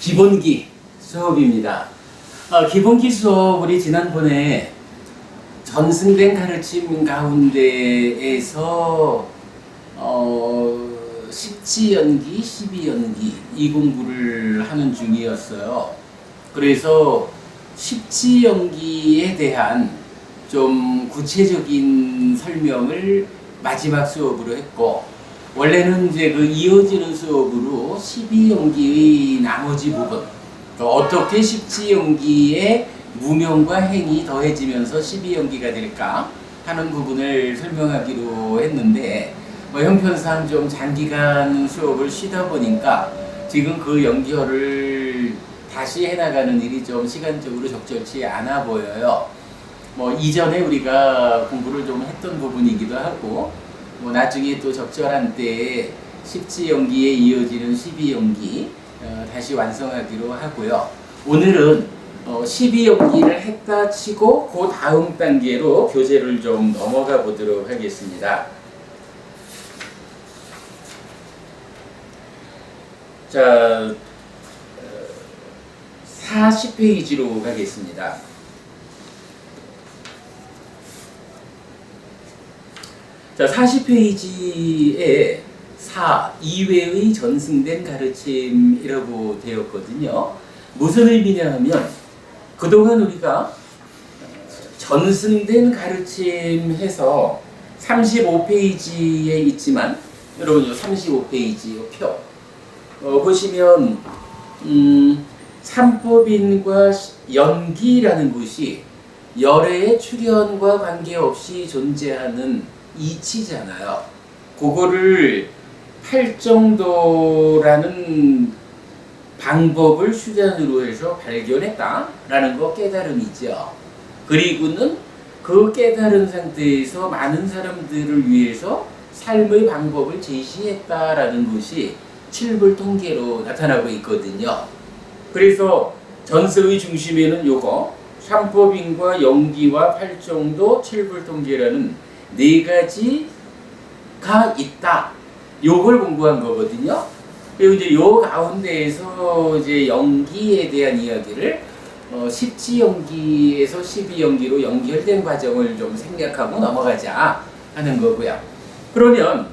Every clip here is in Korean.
기본기 수업입니다. 기본기 수업 우리 지난번에 전승된 가르침 가운데에서 10지연기, 12연기 이 공부를 하는 중이었어요. 그래서 10지연기에 대한 좀 구체적인 설명을 마지막 수업으로 했고, 원래는 이제 그 이어지는 수업으로 12연기의 나머지 부분, 어떻게 10지연기에 무명과 행이 더해지면서 12연기가 될까 하는 부분을 설명하기로 했는데, 형편상 좀 장기간 수업을 쉬다 보니까 지금 그 연결을 다시 해나가는 일이 좀 시간적으로 적절치 않아 보여요. 이전에 우리가 공부를 좀 했던 부분이기도 하고, 나중에 또 적절한 때에 10지연기에 이어지는 12연기 다시 완성하기로 하고요. 오늘은 12연기를 했다 치고 그 다음 단계로 교재를 좀 넘어가 보도록 하겠습니다. 자, 40페이지로 가겠습니다. 자, 40페이지에 4. 이외의 전승된 가르침이라고 되었거든요. 무슨 의미냐 하면, 그동안 우리가 전승된 가르침 해서 35페이지에 있지만, 여러분 이 35페이지 표 보시면 삼법인과 연기라는 것이 열애의 출현과 관계없이 존재하는 이치잖아요. 그거를 팔정도라는 방법을 수단으로 해서 발견했다라는 거 깨달음이죠. 그리고는 그 깨달은 상태에서 많은 사람들을 위해서 삶의 방법을 제시했다라는 것이 칠불통계로 나타나고 있거든요. 그래서 전서의 중심에는 요거 삼법인과 연기와 팔정도, 칠불통계라는 네 가지가 있다. 요걸 공부한 거거든요. 그리고 이제 요 가운데에서 이제 연기에 대한 이야기를 10지연기에서 12연기로 연결된 과정을 좀 생략하고 넘어가자 하는 거고요. 그러면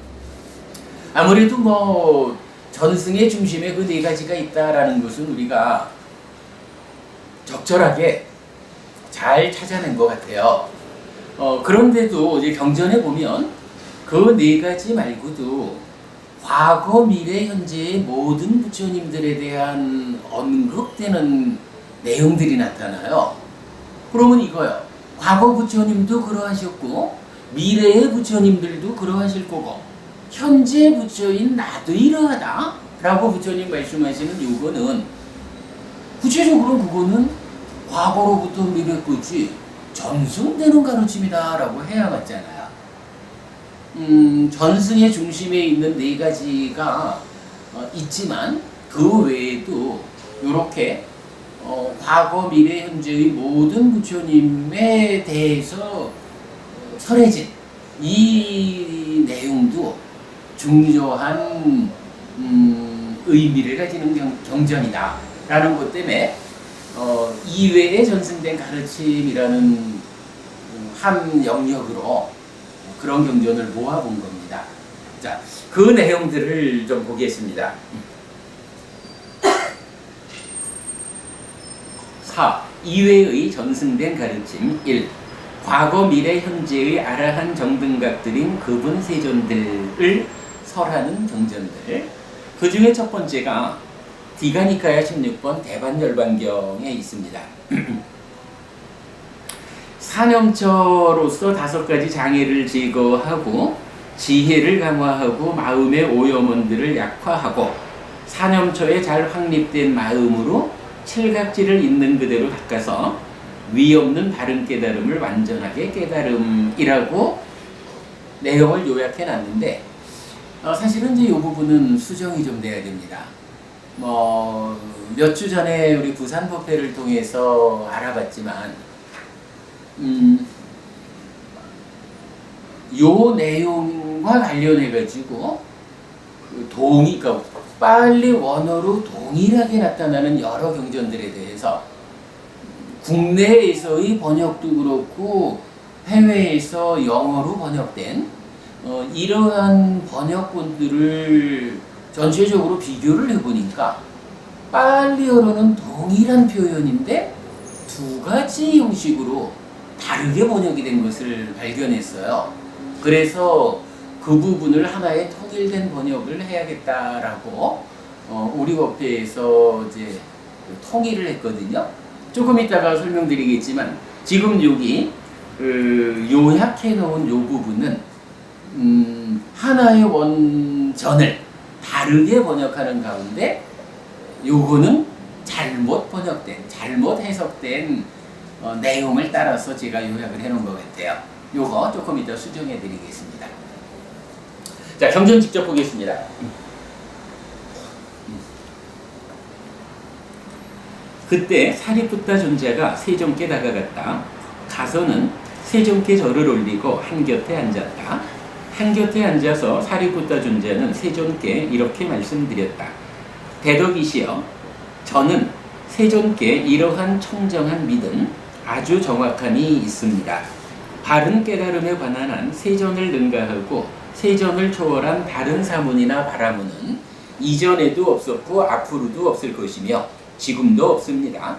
아무래도 전승의 중심에 그 네 가지가 있다라는 것은 우리가 적절하게 잘 찾아낸 것 같아요. 그런데도 이제 경전에 보면 그 네 가지 말고도 과거, 미래, 현재의 모든 부처님들에 대한 언급되는 내용들이 나타나요. 그러면 이거요. 과거 부처님도 그러하셨고, 미래의 부처님들도 그러하실 거고, 현재 부처인 나도 이러하다 라고 부처님 말씀하시는 요거는 구체적으로 그거는 과거로부터 미래까지 전승되는 가르침이다 라고 해야 맞잖아요. 전승의 중심에 있는 네 가지가 있지만 그 외에도 이렇게 과거, 미래, 현재의 모든 부처님에 대해서 설해진 이 내용도 중요한 의미를 가지는 경전이다 라는 것 때문에 이외에 전승된 가르침이라는 한 영역으로 그런 경전을 모아본 겁니다. 자, 그 내용들을 좀 보겠습니다. 4. 이외의 전승된 가르침 1. 과거, 미래, 현재의 아라한 정등각들인 그분 세존들을 설하는 경전들. 그 중에 첫 번째가 디가니카야 16번 대반열반경에 있습니다. 사념처로서 5가지 장애를 제거하고 지혜를 강화하고 마음의 오염원들을 약화하고 사념처에 잘 확립된 마음으로 칠각지를 있는 그대로 닦아서 위없는 바른 깨달음을 완전하게 깨달음이라고 내용을 요약해 놨는데, 사실은 이제 이 부분은 수정이 좀 돼야 됩니다. 몇 주 전에 우리 부산 법회를 통해서 알아봤지만, 요 내용과 관련해 가지고 그 동의가 빨리 원어로 동일하게 나타나는 여러 경전들에 대해서 국내에서의 번역도 그렇고 해외에서 영어로 번역된 이러한 번역본들을 전체적으로 비교를 해보니까 빨리어로는 동일한 표현인데 두 가지 형식으로 다르게 번역이 된 것을 발견했어요. 그래서 그 부분을 하나의 통일된 번역을 해야겠다라고 우리 법회에서 이제 통일을 했거든요. 조금 이따가 설명드리겠지만 지금 여기 요약해 놓은 요 부분은 하나의 원전을 다르게 번역하는 가운데 요거는 잘못 번역된, 잘못 해석된 내용을 따라서 제가 요약을 해 놓은 것 같아요. 요거 조금 이따 수정해 드리겠습니다. 자, 경전 직접 보겠습니다. 그때 사리푸타 존자가 세존께 다가갔다. 가서는 세존께 절을 올리고 한곁에 앉았다. 한곁에 앉아서 사리푸타 존자는 세존께 이렇게 말씀드렸다. 대덕이시여, 저는 세존께 이러한 청정한 믿음, 아주 정확함이 있습니다. 바른 깨달음에 관한 한 세존을 능가하고 세존을 초월한 다른 사문이나 바라문은 이전에도 없었고 앞으로도 없을 것이며 지금도 없습니다.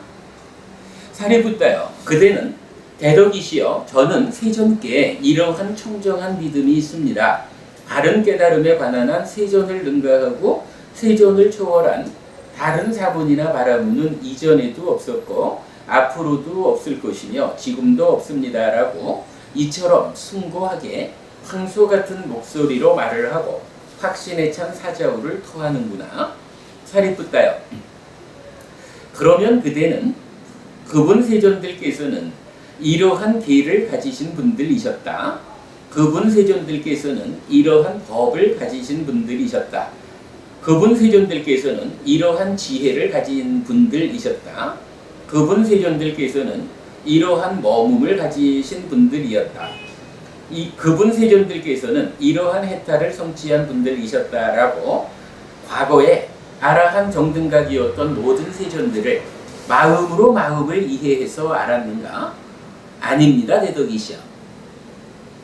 사리푸타여, 그대는 대덕이시여, 저는 세존께 이러한 청정한 믿음이 있습니다. 바른 깨달음에 관한 한 세존을 능가하고 세존을 초월한 다른 사문이나 바라문은 이전에도 없었고 앞으로도 없을 것이며 지금도 없습니다. 라고 이처럼 숭고하게 황소 같은 목소리로 말을 하고 확신에 찬 사자우를 토하는구나. 사리푸타여, 그러면 그대는 그분 세존들께서는 이러한 계를 가지신 분들이셨다. 그분 세존들께서는 이러한 법을 가지신 분들이셨다. 그분 세존들께서는 이러한 지혜를 가진 분들이셨다. 그분 세존들께서는 이러한 머금을 가지신 분들이었다. 그분 세존들께서는 이러한 해탈을 성취한 분들이셨다라고 과거에 아라한 정등각이었던 모든 세존들을 마음으로 마음을 이해해서 알았는가? 아닙니다. 대덕이시여.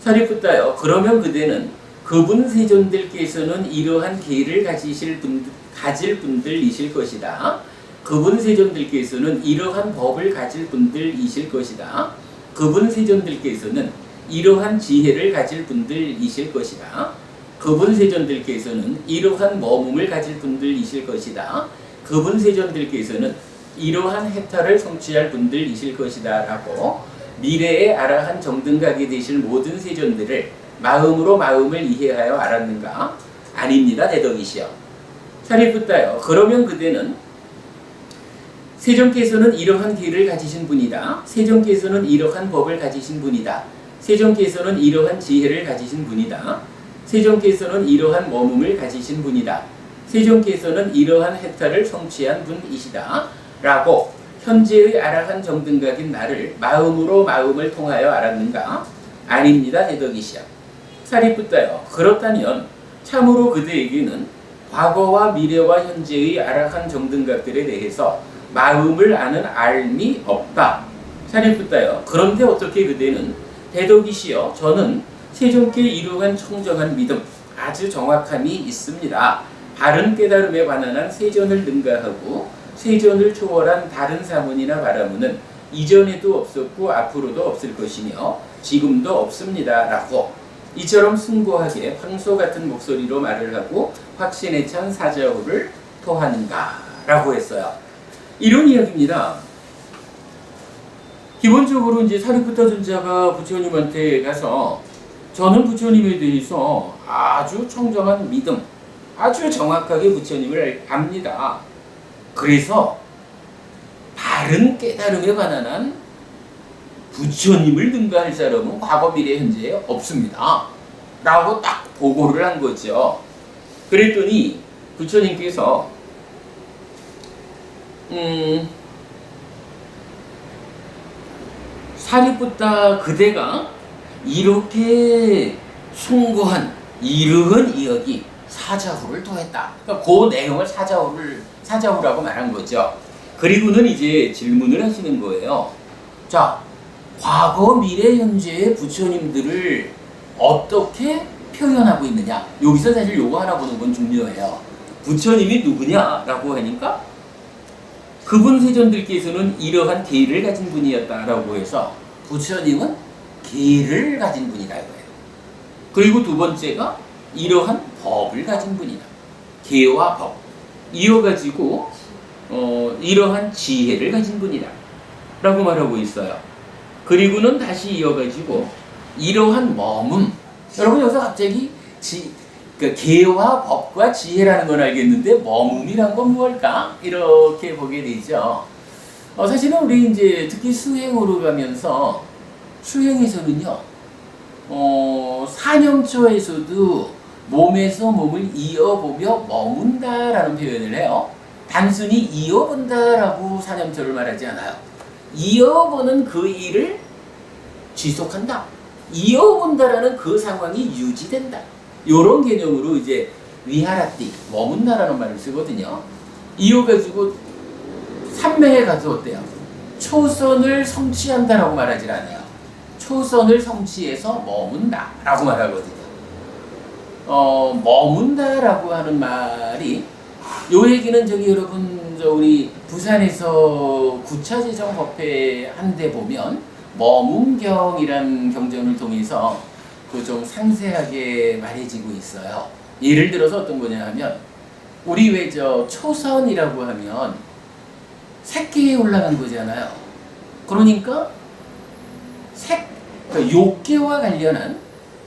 사리푸타여, 그러면 그대는 그분 세존들께서는 이러한 계를 가질 분들이실 것이다. 그분 세존들께서는 이러한 법을 가질 분들이실 것이다. 그분 세존들께서는 이러한 지혜를 가질 분들이실 것이다. 그분 세존들께서는 이러한 머금을 가질 분들이실 것이다. 그분 세존들께서는 이러한 해탈을 성취할 분들이실 것이다. 라고 미래의 아라한 정등각이 되실 모든 세존들을 마음으로 마음을 이해하여 알았는가? 아닙니다. 대덕이시여. 사리푸타여, 그러면 그대는 세존께서는 이러한 길을 가지신 분이다. 세존께서는 이러한 법을 가지신 분이다. 세존께서는 이러한 지혜를 가지신 분이다. 세존께서는 이러한 머금을 가지신 분이다. 세존께서는 이러한 해탈을 성취한 분이시다. 라고 현재의 아라한 정등각인 나를 마음으로 마음을 통하여 알았는가? 아닙니다. 대덕이시여. 사리푸타여, 그렇다면 참으로 그대에게는 과거와 미래와 현재의 아라한 정등각들에 대해서 마음을 아는 알미 없다. 사리푸타여, 그런데 어떻게 그대는 대덕이시여, 저는 세존께 이러한 청정한 믿음, 아주 정확함이 있습니다. 바른 깨달음에 관한 한 세존을 능가하고 세존을 초월한 다른 사문이나 바라문은 이전에도 없었고 앞으로도 없을 것이며 지금도 없습니다. 라고 이처럼 숭고하게 황소 같은 목소리로 말을 하고 확신에 찬 사자우를 토하는가? 라고 했어요. 이런 이야기입니다. 기본적으로 이제 사리푸타 존자가 부처님한테 가서 저는 부처님에 대해서 아주 청정한 믿음, 아주 정확하게 부처님을 압니다. 그래서 바른 깨달음에 관한 한 부처님을 능가할 사람은 과거, 미래, 현재에 없습니다. 라고 딱 보고를 한 거죠. 그랬더니 부처님께서 사리푸타 그대가 이렇게 숭고한 이르한 이야기, 사자후를 토했다. 그러니까 그 내용을 사자후라고 말한 거죠. 그리고는 이제 질문을 하시는 거예요. 자, 과거, 미래, 현재의 부처님들을 어떻게 표현하고 있느냐. 여기서 사실 요거 하나 보는 건 중요해요. 부처님이 누구냐라고 하니까 그분 세존들께서는 이러한 계를 가진 분이었다라고 해서 부처님은 계를 가진 분이다 이거예요. 그리고 두 번째가 이러한 법을 가진 분이다. 계와 법. 이어가지고 이러한 지혜를 가진 분이다. 라고 말하고 있어요. 그리고는 다시 이어가지고 이러한 머문. 여러분 여기서 갑자기 그러니까 계와 법과 지혜라는 건 알겠는데 머문이란 건 무엇일까? 이렇게 보게 되죠. 사실은 우리 이제 특히 수행으로 가면서 수행에서는요. 사념초에서도 몸에서 몸을 이어보며 머문다라는 표현을 해요. 단순히 이어본다라고 사념초를 말하지 않아요. 이어보는 그 일을 지속한다. 이어본다라는 그 상황이 유지된다. 이런 개념으로 이제 위하라띠, 머문다라는 말을 쓰거든요. 이어가지고 삼매에 가서 어때요? 초선을 성취한다라고 말하지 않아요. 초선을 성취해서 머문다라고 말하거든요. 머문다라고 하는 말이 요 얘기는 저기 여러분 우리 부산에서 구차재정법회 한데 보면 머문경이란 경전을 통해서 그 좀 상세하게 말해지고 있어요. 예를 들어서 어떤 거냐 하면 우리 왜 저 초선이라고 하면 색계에 올라간 거잖아요. 그러니까 욕계와 관련한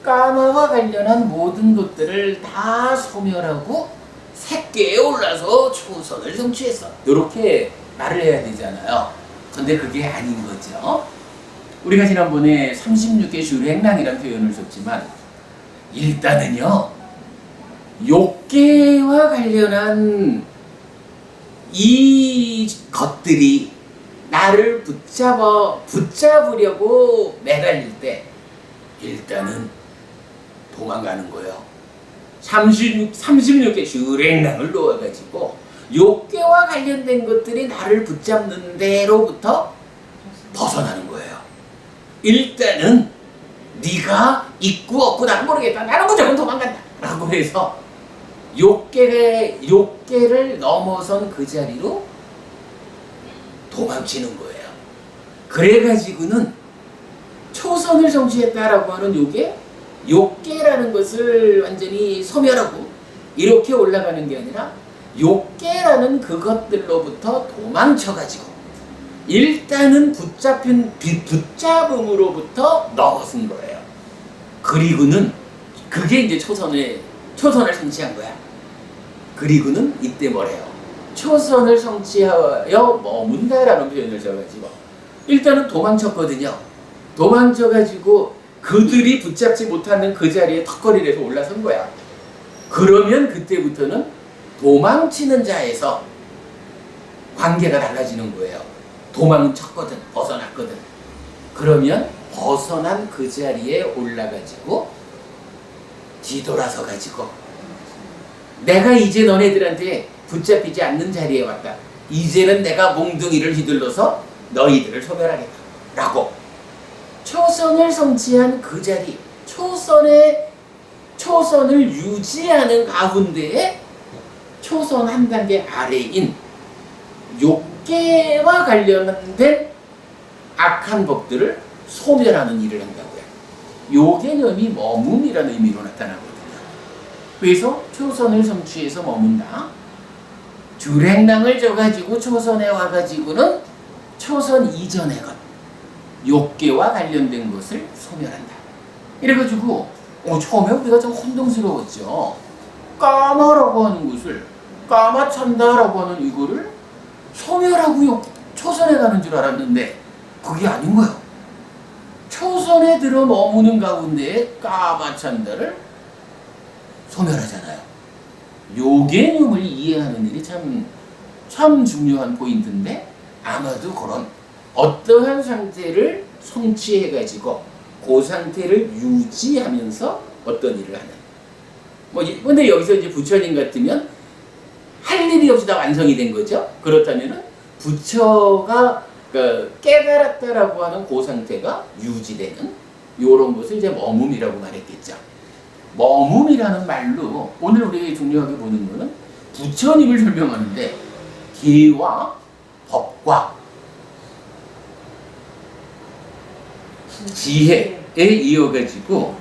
까마와 관련한 모든 것들을 다 소멸하고 색계에 올라서 초선을 성취했어. 이렇게 말을 해야 되잖아요. 근데 그게 아닌 거죠. 우리가 지난번에 36개 주행랑이라는 표현을 썼지만 일단은요. 욕계와 관련한 이 것들이 나를 붙잡으려고 매달릴 때 일단은 도망가는 거예요. 36개 주행랑을 놓아가지고 욕계와 관련된 것들이 나를 붙잡는 데로부터 벗어나는 거예요. 일단은 네가 있고 없고 나는 모르겠다. 나는 무조건 도망간다. 라고 해서 욕계를 넘어선 그 자리로 도망치는 거예요. 그래가지고는 초선을 성취했다라고 하는 요게 욕계라는 것을 완전히 소멸하고 이렇게 올라가는 게 아니라 욕계라는 그것들로부터 도망쳐가지고 일단은 붙잡음으로부터 넘어선 거예요. 그리고는 그게 이제 초선을 성취한 거야. 그리고는 이때 뭐래요? 초선을 성취하여 머문다라는 표현을 써가지고 일단은 도망쳤거든요. 도망쳐가지고 그들이 붙잡지 못하는 그 자리에 턱걸이를 해서 올라선 거야. 그러면 그때부터는 도망치는 자에서 관계가 달라지는 거예요. 도망은 쳤거든, 벗어났거든. 그러면 벗어난 그 자리에 올라가지고 뒤돌아서 가지고 내가 이제 너네들한테 붙잡히지 않는 자리에 왔다. 이제는 내가 몽둥이를 휘둘러서 너희들을 소멸하겠다. 라고 초선을 성취한 그 자리, 초선을 유지하는 가운데에 초선 한 단계 아래인 욕계와 관련된 악한 법들을 소멸하는 일을 한다고요. 요 개념이 머문이라는 의미로 나타나거든요. 그래서 초선을 성취해서 머문다. 주랭랑을 져가지고 초선에 와가지고는 초선 이전의 것, 욕계와 관련된 것을 소멸한다. 이래가지고 처음에 우리가 좀 혼동스러웠죠. 까마라고 하는 것을 까마찬다라고 하는 이거를 소멸하고 초선에 가는 줄 알았는데 그게 아닌 거예요. 초선에 들어 머무는 가운데 까마찬다를 소멸하잖아요. 요 개념을 이해하는 일이 참 중요한 포인트인데 아마도 그런 어떠한 상태를 성취해가지고 그 상태를 유지하면서 어떤 일을 하는 근데 여기서 이제 부처님 같으면 할 일이 없이 다 완성이 된 거죠. 그렇다면은 부처가 깨달았다라고 하는 그 상태가 유지되는 요런 것을 이제 머쭅이라고 말했겠죠. 머쭅이라는 말로 오늘 우리가 중요하게 보는 거는 부처님을 설명하는데 계와 법과 지혜에 이어가지고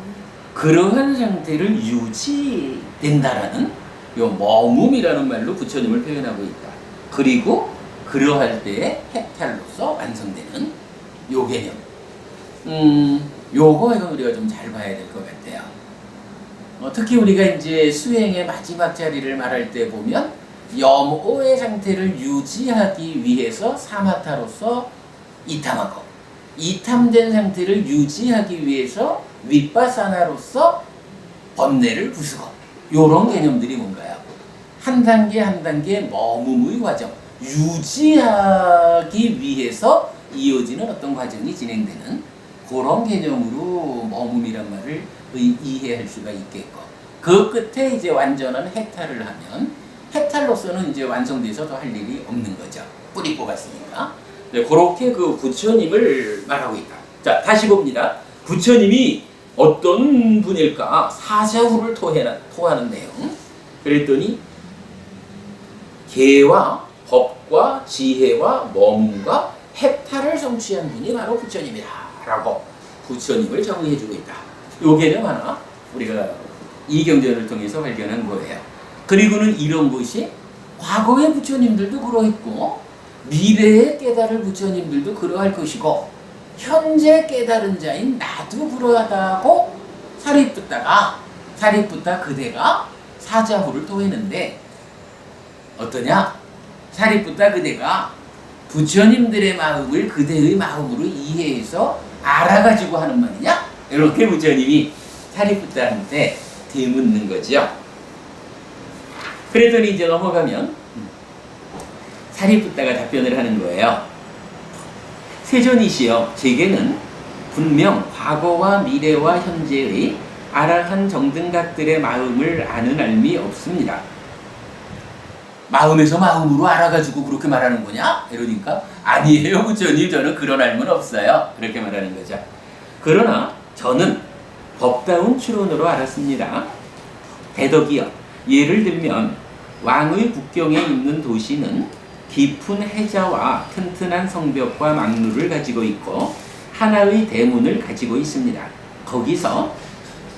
그러한 상태를 유지된다라는 요 머쭅이라는 말로 부처님을 표현하고 있다. 그리고 그러할 때에 해탈로서 완성되는 요 개념. 요거 이건 우리가 좀 잘 봐야 될 것 같아요. 특히 우리가 이제 수행의 마지막 자리를 말할 때 보면 염오의 상태를 유지하기 위해서 사마타로서 이탐하고 이탐된 상태를 유지하기 위해서 윗바사나로서 번뇌를 부수고 요런 개념들이 뭔가요? 한 단계 한 단계 머쭅의 과정 유지하기 위해서 이어지는 어떤 과정이 진행되는 그런 개념으로 머쭅이란 말을 이해할 수가 있겠고 그 끝에 이제 완전한 해탈을 하면 해탈로서는 이제 완성돼서 더 할 일이 없는 거죠. 뿌리 뽑았으니까. 네, 그렇게 그 부처님을 말하고 있다. 자, 다시 봅니다. 부처님이 어떤 분일까? 사자후를 토하는 내용. 그랬더니 계와 법과 지혜와 머쭅과 해탈을 성취한 분이 바로 부처님이다 라고 부처님을 정의해주고 있다. 요 개념 하나 우리가 이 경전을 통해서 발견한 거예요. 그리고는 이런 것이 과거의 부처님들도 그러했고 미래에 깨달을 부처님들도 그러할 것이고 현재 깨달은 자인 나도 그러하다고 사리푸타 그대가 사자후를 토했는데 어떠냐? 사리푸타 그대가 부처님들의 마음을 그대의 마음으로 이해해서 알아가지고 하는 말이냐? 이렇게 부처님이 사리푸타한테 되묻는 거죠. 그랬더니 이제 넘어가면 사리푸타가 답변을 하는 거예요. 세존이시여, 제게는 분명 과거와 미래와 현재의 아라한 정등각들의 마음을 아는 알미 없습니다. 마음에서 마음으로 알아가지고 그렇게 말하는 거냐? 이러니까 아니에요 부처님, 저는 그런 알면 없어요. 그렇게 말하는 거죠. 그러나 저는 법다운 추론으로 알았습니다. 대덕이여, 예를 들면 왕의 국경에 있는 도시는 깊은 해자와 튼튼한 성벽과 망루를 가지고 있고 하나의 대문을 가지고 있습니다. 거기서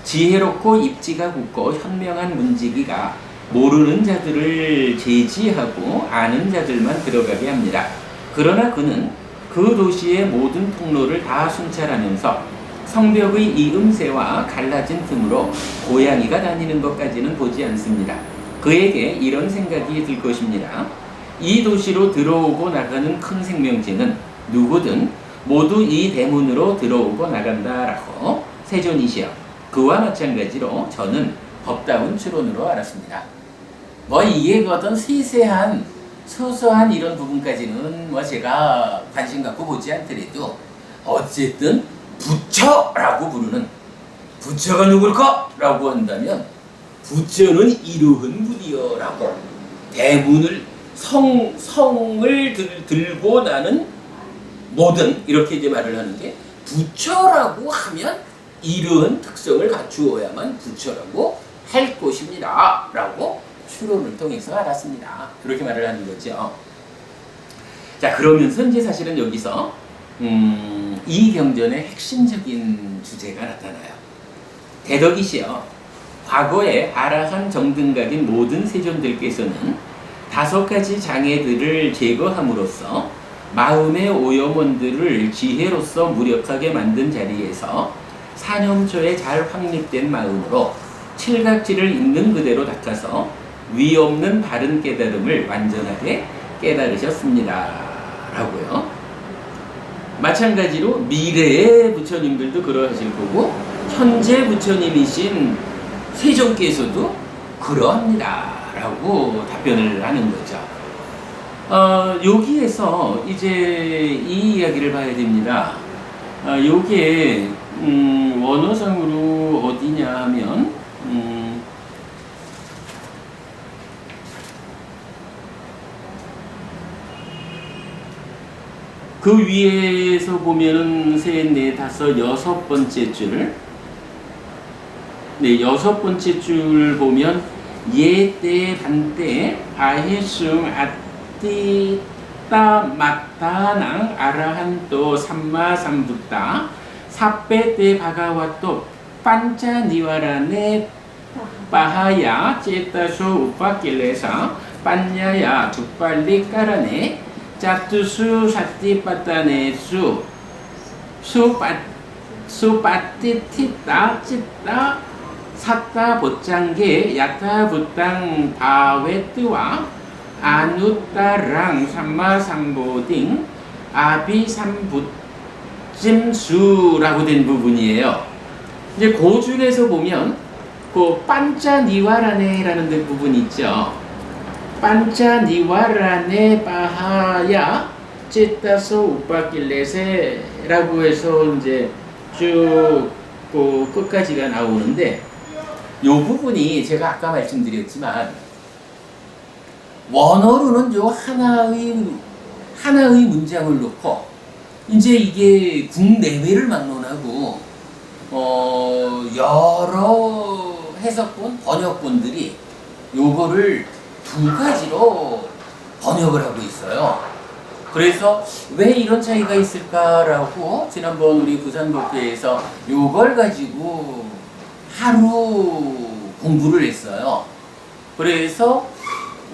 지혜롭고 입지가 굳고 현명한 문지기가 모르는 자들을 제지하고 아는 자들만 들어가게 합니다. 그러나 그는 그 도시의 모든 통로를 다 순찰하면서 성벽의 이 음새와 갈라진 틈으로 고양이가 다니는 것까지는 보지 않습니다. 그에게 이런 생각이 들 것입니다. 이 도시로 들어오고 나가는 큰 생명체는 누구든 모두 이 대문으로 들어오고 나간다라고 세존이시여, 그와 마찬가지로 저는 법다운 추론으로 알았습니다. 이게 어떤 세세한 소소한 이런 부분까지는 제가 관심 갖고 보지 않더라도 어쨌든 부처라고 부르는 부처가 누굴까? 라고 한다면 부처는 이러한 분이여 라고 대문을 성을 들고 나는 모든 이렇게 이제 말을 하는 게 부처라고 하면 이러한 특성을 갖추어야만 부처라고 할 것입니다 라고 추론을 통해서 알았습니다. 그렇게 말을 하는 거죠. 자, 그러면서 이제 사실은 여기서 이 경전의 핵심적인 주제가 나타나요. 대덕이시여, 과거에 아라한 정등각인 모든 세존들께서는 5가지 장애들을 제거함으로써 마음의 오염원들을 지혜로서 무력하게 만든 자리에서 사념초에 잘 확립된 마음으로 칠각지를 있는 그대로 닦아서 위없는 바른 깨달음을 완전하게 깨달으셨습니다 라고요. 마찬가지로 미래의 부처님들도 그러하실 거고 현재 부처님이신 세존께서도 그러합니다 라고 답변을 하는 거죠. 여기에서 이제 이 이야기를 봐야 됩니다. 요게 원어상으로 어디냐 하면 그 위에서 보면은 셋, 넷, 다섯, 여섯 번째 줄. 네, 여섯 번째 줄 보면 예때 반때 아헤숨 아띠 따 마타낭 아라한또 삼마 삼부따 사페때 바가와또 판자니와라네 바하야 제타소 우파킬레사 판야야 두팔리 까라네 자투수 사티파타네수 수파티티따 찌따 사타 보짱게 야타 부땅 바웨트와 아누따랑 삼마삼보딩 아비삼부찜수라고 된 부분이에요. 이제 그 중에서 보면 그 판자니와라네라는 부분이 있죠. 판자니와라네 바하야 찌따소 우파킬레세라고 해서 이제 쭉 그 끝까지가 나오는데, 요 부분이 제가 아까 말씀드렸지만 원어로는 요 하나의 문장을 놓고 이제 이게 국내외를 막론하고 여러 해석본 번역본들이 요거를 두 가지로 번역을 하고 있어요. 그래서 왜 이런 차이가 있을까라고 지난번 우리 부산독교에서 요걸 가지고 하루 공부를 했어요. 그래서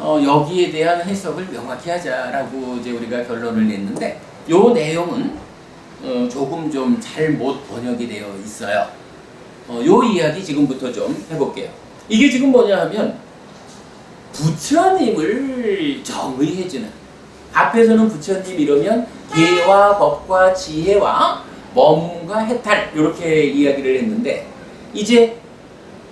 여기에 대한 해석을 명확히 하자라고 이제 우리가 결론을 냈는데, 요 내용은 조금 좀 잘못 번역이 되어 있어요. 요 이야기 지금부터 좀 해볼게요. 이게 지금 뭐냐 하면 부처님을 정의해주는, 앞에서는 부처님 이러면 계와 법과 지혜와 몸과 해탈 이렇게 이야기를 했는데, 이제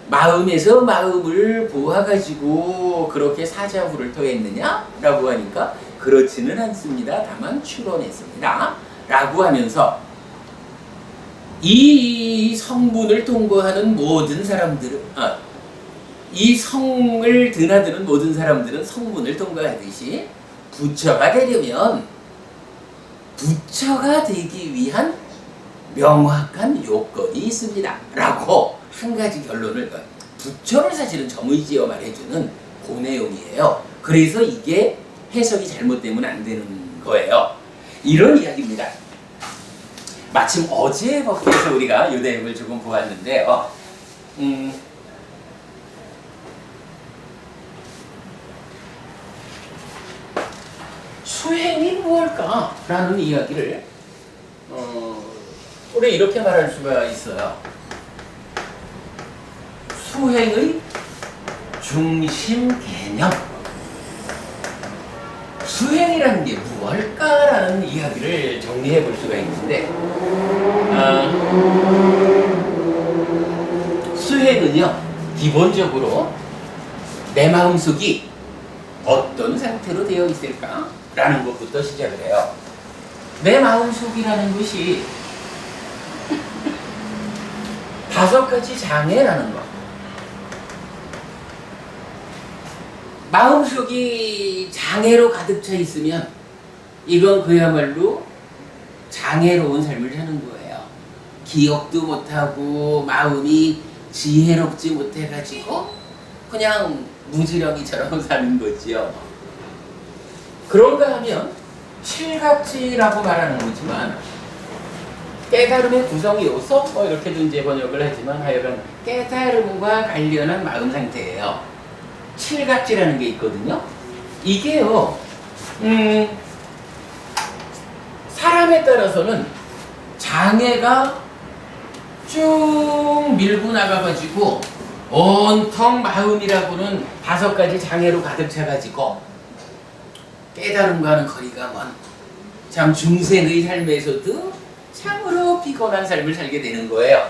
마음에서 마음을 보아가지고 그렇게 사자후를 토했느냐? 라고 하니까 그렇지는 않습니다. 다만 추론했습니다. 라고 하면서 이 성분을 통과하는 모든 사람들은, 이 성을 드나드는 모든 사람들은 성분을 통과하듯이 부처가 되려면 부처가 되기 위한 명확한 요건이 있습니다. 라고 한 가지 결론을, 부처를 사실은 정의지어 말해주는 그 내용이에요. 그래서 이게 해석이 잘못되면 안 되는 거예요. 이런 이야기입니다. 마침 어제 법계에서 우리가 이 내용을 조금 보았는데요. 수행이 무엇일까? 라는 이야기를 우리 이렇게 말할 수가 있어요. 수행의 중심 개념. 수행이라는 게 무엇일까라는 이야기를 정리해 볼 수가 있는데, 수행은요, 기본적으로 내 마음속이 어떤 상태로 되어 있을까? 라는 것부터 시작을 해요. 내 마음속이라는 것이 5가지 장애라는 것. 마음속이 장애로 가득 차 있으면 이건 그야말로 장애로운 삶을 사는 거예요. 기억도 못하고 마음이 지혜롭지 못해가지고 그냥 무지렁이처럼 사는 거지요. 그런가 하면 칠각지라고 말하는 거지만, 깨달음의 구성 요소 이렇게도 이제 번역을 하지만 하여간 깨달음과 관련한 마음 상태예요. 칠각지라는 게 있거든요. 이게요, 사람에 따라서는 장애가 쭉 밀고 나가가지고 온통 마음이라고는 5가지 장애로 가득 차가지고 깨달음과는 거리가 먼 참 중생의 삶에서도 참으로 피곤한 삶을 살게 되는 거예요.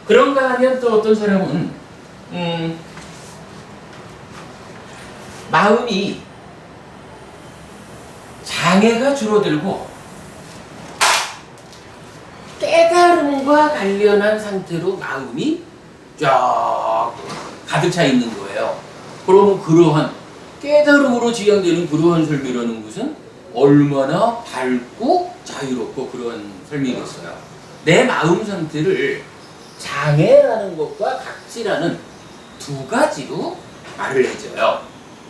그런가 하면 또 어떤 사람은 마음이 장애가 줄어들고 깨달음과 관련한 상태로 마음이 쫙 가득 차 있는 거예요. 그러면 그러한 깨달음으로 지향되는 그러한 삶이라는 것은 얼마나 밝고 자유롭고 그런 설명이었어요. 내 마음 상태를 장애라는 것과 각지라는 두 가지로 말을 해줘요.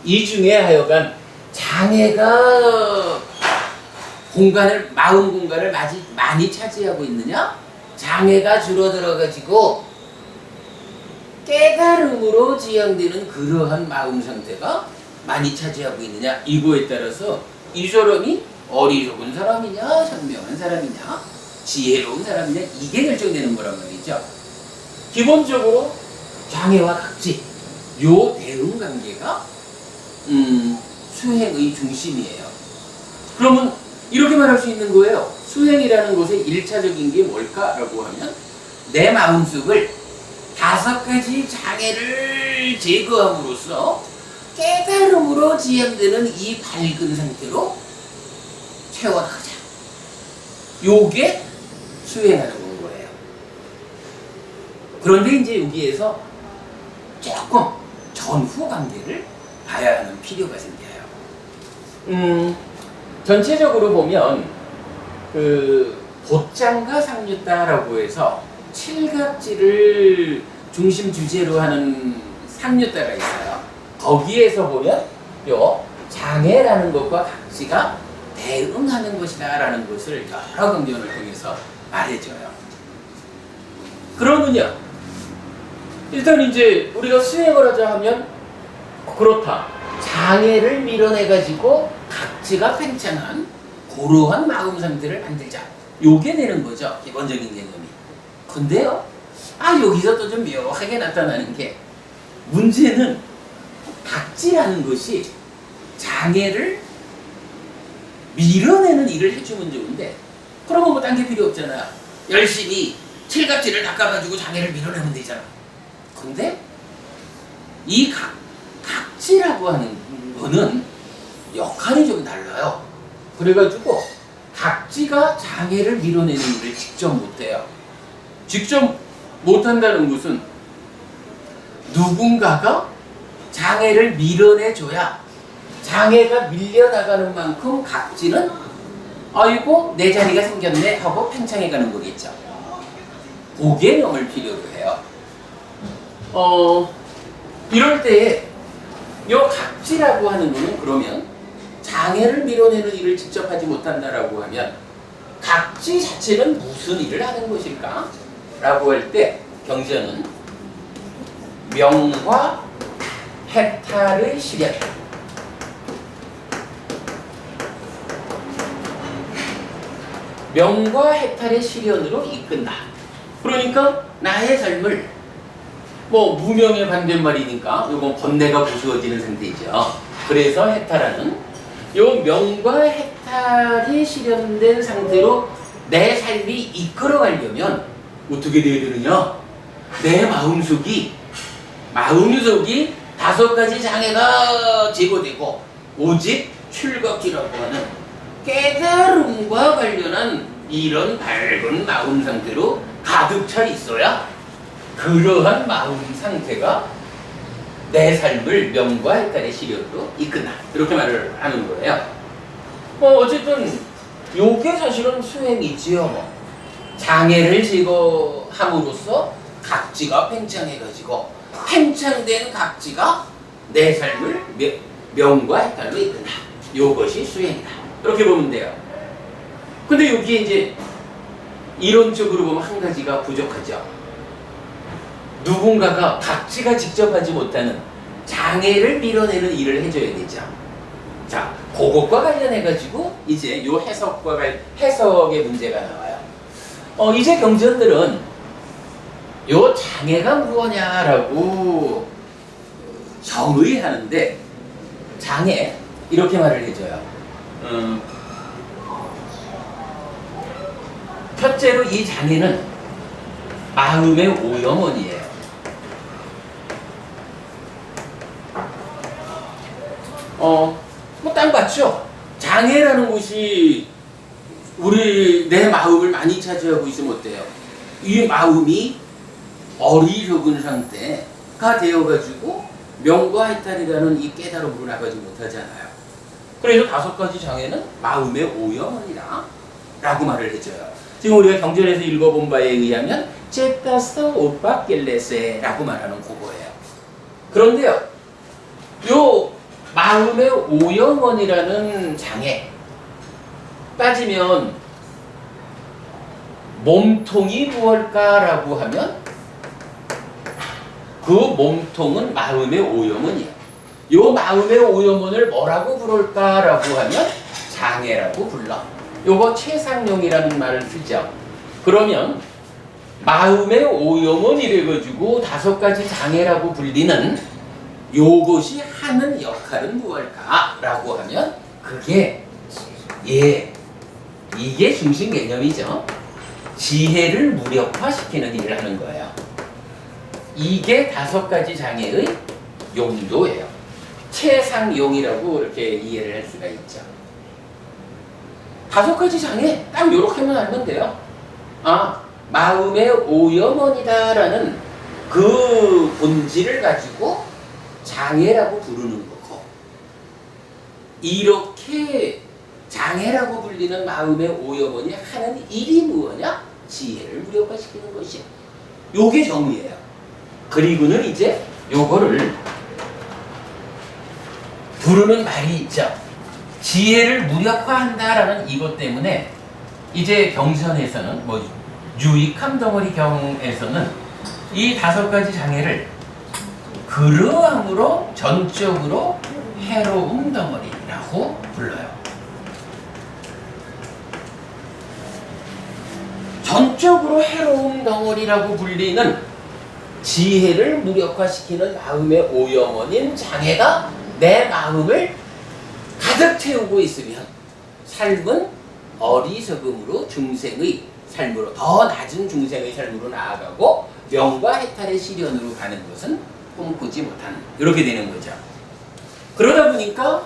이 중에 하여간 장애가 마음 공간을 많이 차지하고 있느냐? 장애가 줄어들어가지고 깨달음으로 지향되는 그러한 마음 상태가 많이 차지하고 있느냐? 이거에 따라서 이 사람이 어리석은 사람이냐, 현명한 사람이냐, 지혜로운 사람이냐, 이게 결정되는 거란 말이죠. 기본적으로 장애와 각지, 요 대응 관계가 수행의 중심이에요. 그러면 이렇게 말할 수 있는 거예요. 수행이라는 것의 1차적인 게 뭘까라고 하면 내 마음속을 5가지 장애를 제거함으로써 깨달음으로 지향되는 이 밝은 상태로 채워나가자. 요게 수행하는 거예요. 그런데 이제 여기에서 조금 전후 관계를 봐야 하는 필요가 생겨요. 전체적으로 보면 그 bod장과 상류다라고 해서 7각지를 중심 주제로 하는 상류다가 있어요. 거기에서 보면 요 장애라는 것과 각지가 대응하는 것이다 라는 것을 여러 경전을 통해서 말해줘요. 그러면요, 일단 이제 우리가 수행을 하자 하면 그렇다, 장애를 밀어내가지고 각지가 팽창한 고러한 마음 상태를 만들자, 요게 되는 거죠, 기본적인 개념이. 근데요, 여기서 또 좀 묘하게 나타나는 게, 문제는 각지라는 것이 장애를 밀어내는 일을 해주면 좋은데, 그러면 뭐 딴 게 필요 없잖아. 열심히 칠각지를 닦아가지고 장애를 밀어내면 되잖아. 근데 이 각지라고 하는 거는 역할이 좀 달라요. 그래가지고 각지가 장애를 밀어내는 일을 직접 못해요. 직접 못한다는 것은 누군가가 장애를 밀어내줘야 장애가 밀려나가는 만큼 각지는 아이고 내 자리가 생겼네 하고 팽창해가는 거겠죠. 그 개념을 필요로 해요. 이럴 때에 요 각지라고 하는 거는 그러면 장애를 밀어내는 일을 직접 하지 못한다라고 하면 각지 자체는 무슨 일을 하는 것일까? 라고 할 때 경전은 명과 해탈의 실현, 명과 해탈의 실현으로 이끈다. 그러니까 나의 삶을 뭐 무명의 반대말이니까 이건 번뇌가 부수어지는 상태이죠. 그래서 해탈하는 요 명과 해탈이 실현된 상태로 내 삶이 이끌어가려면 어떻게 되어야 되느냐? 내 마음속이 5가지 장애가 제거되고 오직 출각지라고 하는 깨달음과 관련한 이런 밝은 마음 상태로 가득 차 있어야 그러한 마음 상태가 내 삶을 명과 해탈의 실현으로 이끈다. 이렇게 말을 하는 거예요. 어쨌든 요게 사실은 수행이지요. 장애를 제거함으로써 각지가 팽창해가지고 팽창된 각지가 내 삶을 명과 해탈로 이끈다. 요것이 수행이다. 이렇게 보면 돼요. 근데 여기에 이제 이론적으로 보면 한 가지가 부족하죠. 누군가가 각지가 직접 하지 못하는 장애를 밀어내는 일을 해줘야 되죠. 자, 그것과 관련해가지고 이제 요 해석의 문제가 나와요. 이제 경전들은 요 장애가 무엇냐라고 정의하는데, 장애 이렇게 말을 해줘요. 첫째로 이 장애는 마음의 오염원이에요. 뭐 딱 맞죠? 장애라는 것이 내 마음을 많이 차지하고 있으면 어때요? 이 마음이 어리석은 상태가 되어가지고 명과 해탈이라는 이 깨달음으로 나가지 못하잖아요. 그래서 5가지 장애는 마음의 오염이다 라고 말을 해줘요. 지금 우리가 경전에서 읽어본 바에 의하면 제타스 오빠길레세 라고 말하는 그거예요. 그런데요, 요 마음의 오염원이라는 장애 따지면 몸통이 무엇일까라고 하면 그 몸통은 마음의 오염원이에요. 요 마음의 오염원을 뭐라고 부를까라고 하면 장애라고 불러. 요거 최상용이라는 말을 쓰죠. 그러면 마음의 오염원 이래가지고 5가지 장애라고 불리는 요것이 하는 역할은 무엇일까라고 하면 그게 이게 중심 개념이죠. 지혜를 무력화시키는 일을 하는 거예요. 이게 5가지 장애의 용도예요. 최상용이라고 이렇게 이해를 할 수가 있죠. 5가지 장애 딱 요렇게만 알면 돼요. 마음의 오염원이다라는 그 본질을 가지고 장애라고 부르는 거고, 이렇게 장애라고 불리는 마음의 오염원이 하는 일이 뭐냐? 지혜를 무력화시키는 것이야. 요게 정의예요. 그리고는 이제 요거를 부르는 말이 있죠. 지혜를 무력화한다라는 이것 때문에 이제 경전에서는 유익함 덩어리 경에서는 이 5가지 장애를 그러함으로 전적으로 해로움 덩어리라고 불러요. 전적으로 해로움 덩어리라고 불리는 지혜를 무력화시키는 마음의 오염원인 장애가 내 마음을 가득 채우고 있으면 삶은 어리석음으로 중생의 삶으로, 더 낮은 중생의 삶으로 나아가고 명과 해탈의 시련으로 가는 것은 꿈꾸지 못하는, 이렇게 되는 거죠. 그러다 보니까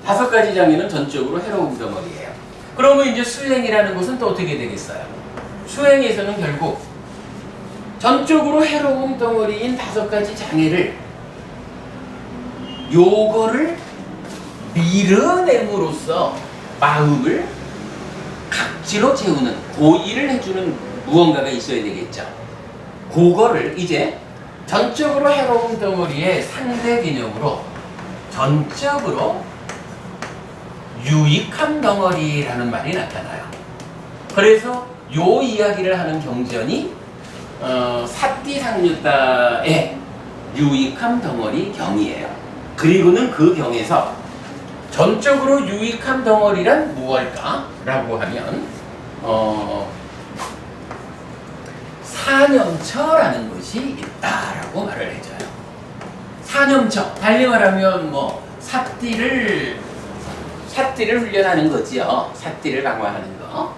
5가지 장애는 전적으로 해로움 덩어리예요. 그러면 이제 수행이라는 것은 또 어떻게 되겠어요? 수행에서는 결국 전적으로 해로움 덩어리인 5가지 장애를 요거를 밀어냄으로써 마음을 각지로 채우는 고의를 해주는 무언가가 있어야 되겠죠. 그거를 이제 전적으로 해로움 덩어리의 상대 개념으로 전적으로 유익함 덩어리라는 말이 나타나요. 그래서 요 이야기를 하는 경전이 사띠상류따의 유익함 덩어리 경이에요. 그리고는 그 경에서 전적으로 유익함 덩어리란 무엇일까라고 하면 사념처라는 것이 있다라고 말을 해줘요. 사념처, 달리 말하면 삿띠를 훈련하는 거지요. 삿띠를 강화하는 거.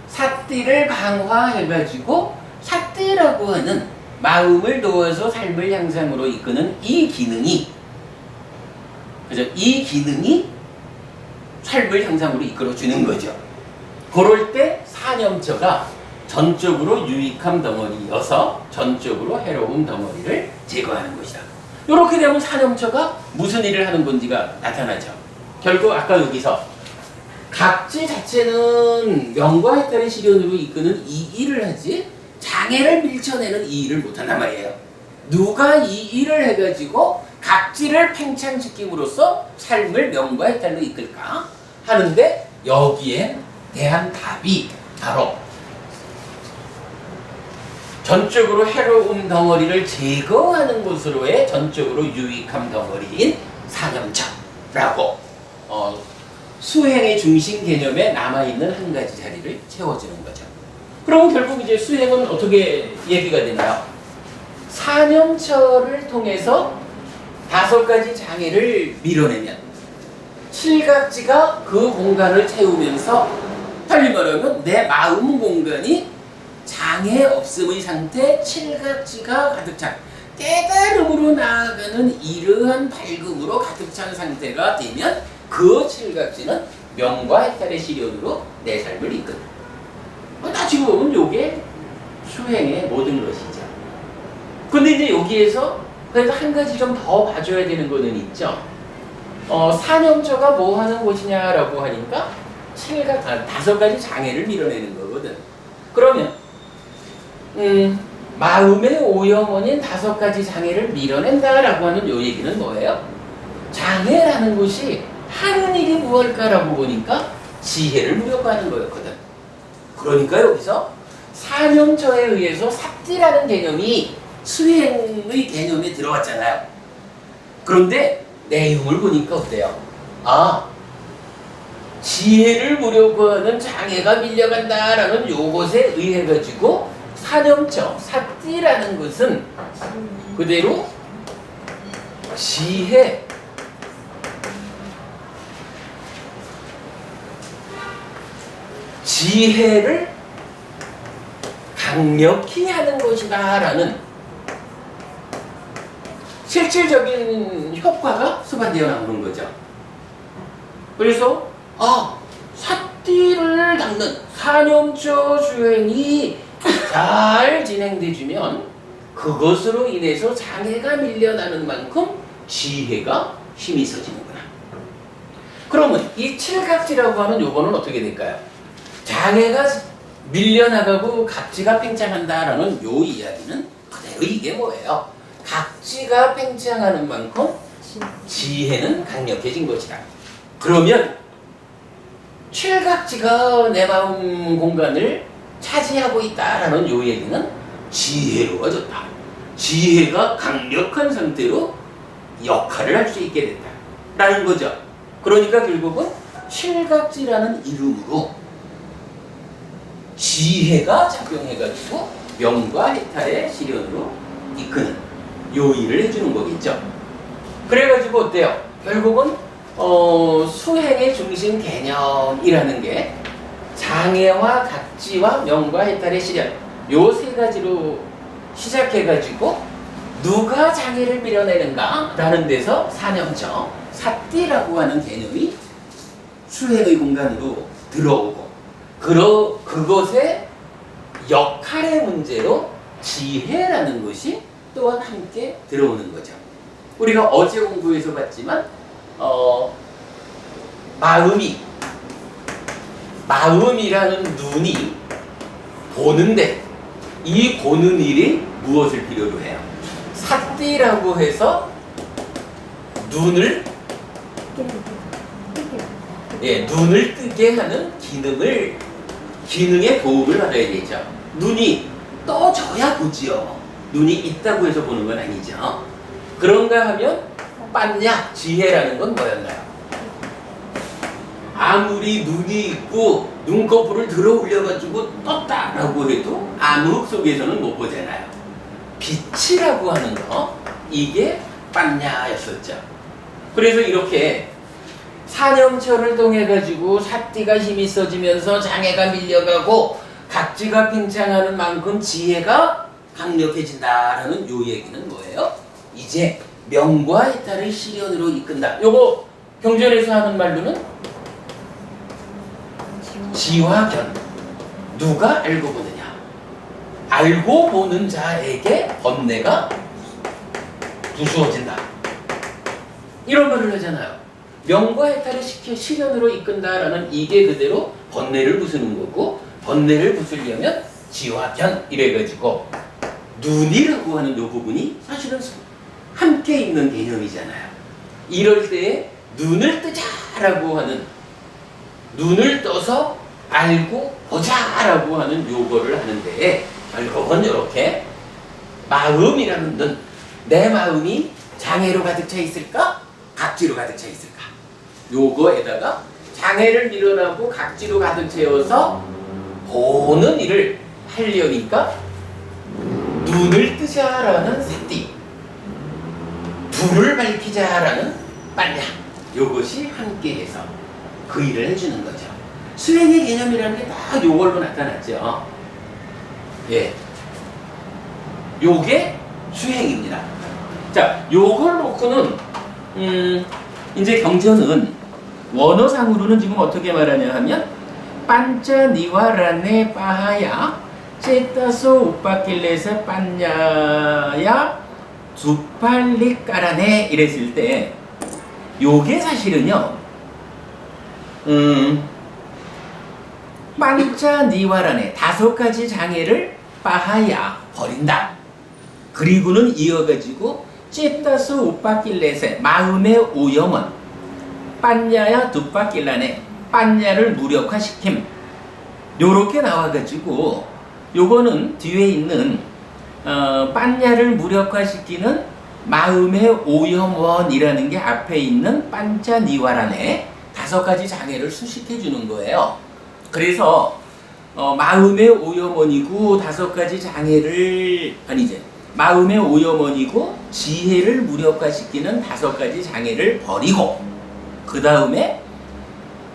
삿띠를 강화해가지고 삿띠라고 하는 마음을 놓아서 삶을 향상으로 이끄는 이 기능이, 그죠? 이 기능이 삶을 향상으로 이끌어주는 거죠. 그럴 때 사념처가 전적으로 유익함 덩어리여서 전적으로 해로움 덩어리를 제거하는 것이다. 이렇게 되면 사념처가 무슨 일을 하는 건지가 나타나죠. 결국 아까 여기서 각지 자체는 명과 해탈의 시련으로 이끄는 이 일을 하지 장애를 밀쳐내는 이 일을 못한단 말이에요. 누가 이 일을 해가지고 각지를 팽창시킴으로써 삶을 명과 해탈로 이끌까 하는데, 여기에 대한 답이 바로 전적으로 해로움 덩어리를 제거하는 것으로의 전적으로 유익함 덩어리인 사념처라고 수행의 중심 개념에 남아있는 한 가지 자리를 채워주는 거죠. 그럼 결국 이제 수행은 어떻게 얘기가 되나요? 사념처를 통해서 5가지 장애를 밀어내면 칠각지가 그 공간을 채우면서, 달리 말하면 내 마음 공간이 장애 없음의 상태, 칠각지가 가득 찬 깨달음으로 나아가는 이러한 밝음으로 가득 찬 상태가 되면 그 칠각지는 명과 해탈의 시련으로 내 삶을 이끈다. 따지고 보면 요게 수행의 모든 것이죠. 근데 이제 여기에서 그래도 한 가지 좀 더 봐줘야 되는 거는 있죠. 사념처가 뭐 하는 곳이냐라고 하니까 다섯 가지 장애를 밀어내는 거거든. 그러면 마음의 오염원인 다섯 가지 장애를 밀어낸다라고 하는 요 얘기는 뭐예요? 장애라는 것이 하는 일이 무엇일까라고 보니까 지혜를 무력화하는 거였거든. 그러니까 여기서 사념처에 의해서 삽지라는 개념이 수행의 개념에 들어왔잖아요. 그런데 내용을 보니까 어때요? 지혜를 무력화하는 장애가 밀려간다라는 요것에 의해 가지고 사념처, 삽지라는 것은 그대로 지혜를 강력히 하는 것이다라는 실질적인 효과가 수반되어 나오는 거죠. 그래서 삿띠를 닦는 사념처 수행이 잘 진행되주면 그것으로 인해서 장애가 밀려나는 만큼 지혜가 힘이 있어지는구나. 그러면 이 칠각지라고 하는 요거는 어떻게 될까요? 장애가 밀려나가고 각지가 팽창한다라는 요 이야기는 그대로 이게 뭐예요? 각지가 팽창하는 만큼 지혜는 강력해진 것이다. 그러면 칠각지가 내 마음 공간을 차지하고 있다라는 요 얘기는 지혜로워졌다. 지혜가 강력한 상태로 역할을 할 수 있게 된다. 라는 거죠. 그러니까 결국은 칠각지라는 이름으로 지혜가 작용해가지고 명과 해탈의 실현으로 이끄는 요 일을 해주는 거겠죠. 그래가지고 어때요? 결국은 수행의 중심 개념이라는 게 장애와 각지와 명과 해탈의 실현 요 세 가지로 시작해가지고 누가 장애를 밀어내는가 라는 데서 사념처, 삿띠라고 하는 개념이 수행의 공간으로 들어오고 그것의 역할의 문제로 지혜라는 것이 또한 함께 들어오는 거죠. 우리가 어제 공부에서 봤지만 마음이라는 눈이 보는데 이 보는 일이 무엇을 필요로 해요? 삿띠라고 해서 눈을 뜨게 하는 기능의 도움을 받아야 되죠. 눈이 떠져야 보지요. 눈이 있다고 해서 보는 건 아니죠. 그런가 하면 빤냐, 지혜라는 건 뭐였나요? 아무리 눈이 있고 눈꺼풀을 들어 올려가지고 떴다라고 해도 암흑 속에서는 못 보잖아요. 빛이라고 하는 거, 이게 빤냐였었죠. 그래서 이렇게 사념처를 통해 가지고 삿띠가 힘이 있어지면서 장애가 밀려가고 각지가 팽창하는 만큼 지혜가 강력해진다라는 요 얘기는 뭐예요? 이제 명과 해탈의 실현으로 이끈다. 요거 경전에서 하는 말로는 지화견. 누가 알고 보느냐? 알고 보는 자에게 번뇌가 부수어진다. 이런 말을 하잖아요. 명과 해탈의 실현으로 이끈다라는 이게 그대로 번뇌를 부수는 거고, 번뇌를 부수려면 지화견 이래가지고 눈이라고 하는 요 부분이 사실은 함께 있는 개념이잖아요. 이럴 때에 눈을 뜨자라고 하는, 눈을 떠서 알고 보자라고 하는 요거를 하는데, 결국은 이렇게 마음이라는 눈, 내 마음이 장애로 가득 차 있을까? 각지로 가득 차 있을까? 요거에다가 장애를 밀어내고 각지로 가득 채워서 보는 일을 하려니까 눈을 뜨자라는 삿띠, 불을 밝히자라는 빤냐, 요것이 함께해서 그 일을 해주는 거죠. 수행의 개념이라는 게 다 요걸로 나타났죠. 예, 요게 수행입니다. 자, 요걸 놓고는 이제 경전은 원어상으로는 지금 어떻게 말하냐 하면 반짜 니와라네 빠하야 제타소 우빠길레세 빤냐야 두팔리 까라네 이랬을 때 요게 사실은요, 빵자 니와란의 5가지 장애를 빠하야 버린다. 그리고는 이어가지고 찌따스 우빠길렛의 마음의 오염은 빤야야 두빠길란의 빤야를 무력화시킴. 요렇게 나와가지고 요거는 뒤에 있는 빤야를 무력화시키는 마음의 오염원이라는 게 앞에 있는 빤자 니와란의 5가지 장애를 수식해 주는 거예요. 그래서 마음의 오염원이고 5가지 장애를 마음의 오염원이고 지혜를 무력화시키는 5가지 장애를 버리고 그 다음에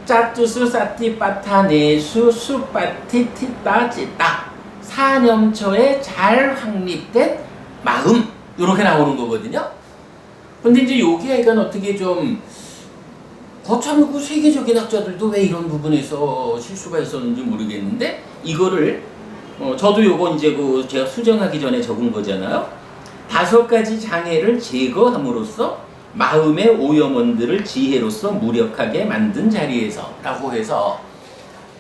짜뚜수 사티빠타네수 수빠티티따지따 사념처에 잘 확립된 마음 이렇게 나오는 거거든요. 근데 이제 요게 약간 어떻게 좀 참 그 세계적인 학자들도 왜 이런 부분에서 실수가 있었는지 모르겠는데 이거를 저도 요거 이제 제가 수정하기 전에 적은 거잖아요. 5가지 장애를 제거함으로써 마음의 오염원들을 지혜로서 무력하게 만든 자리에서 라고 해서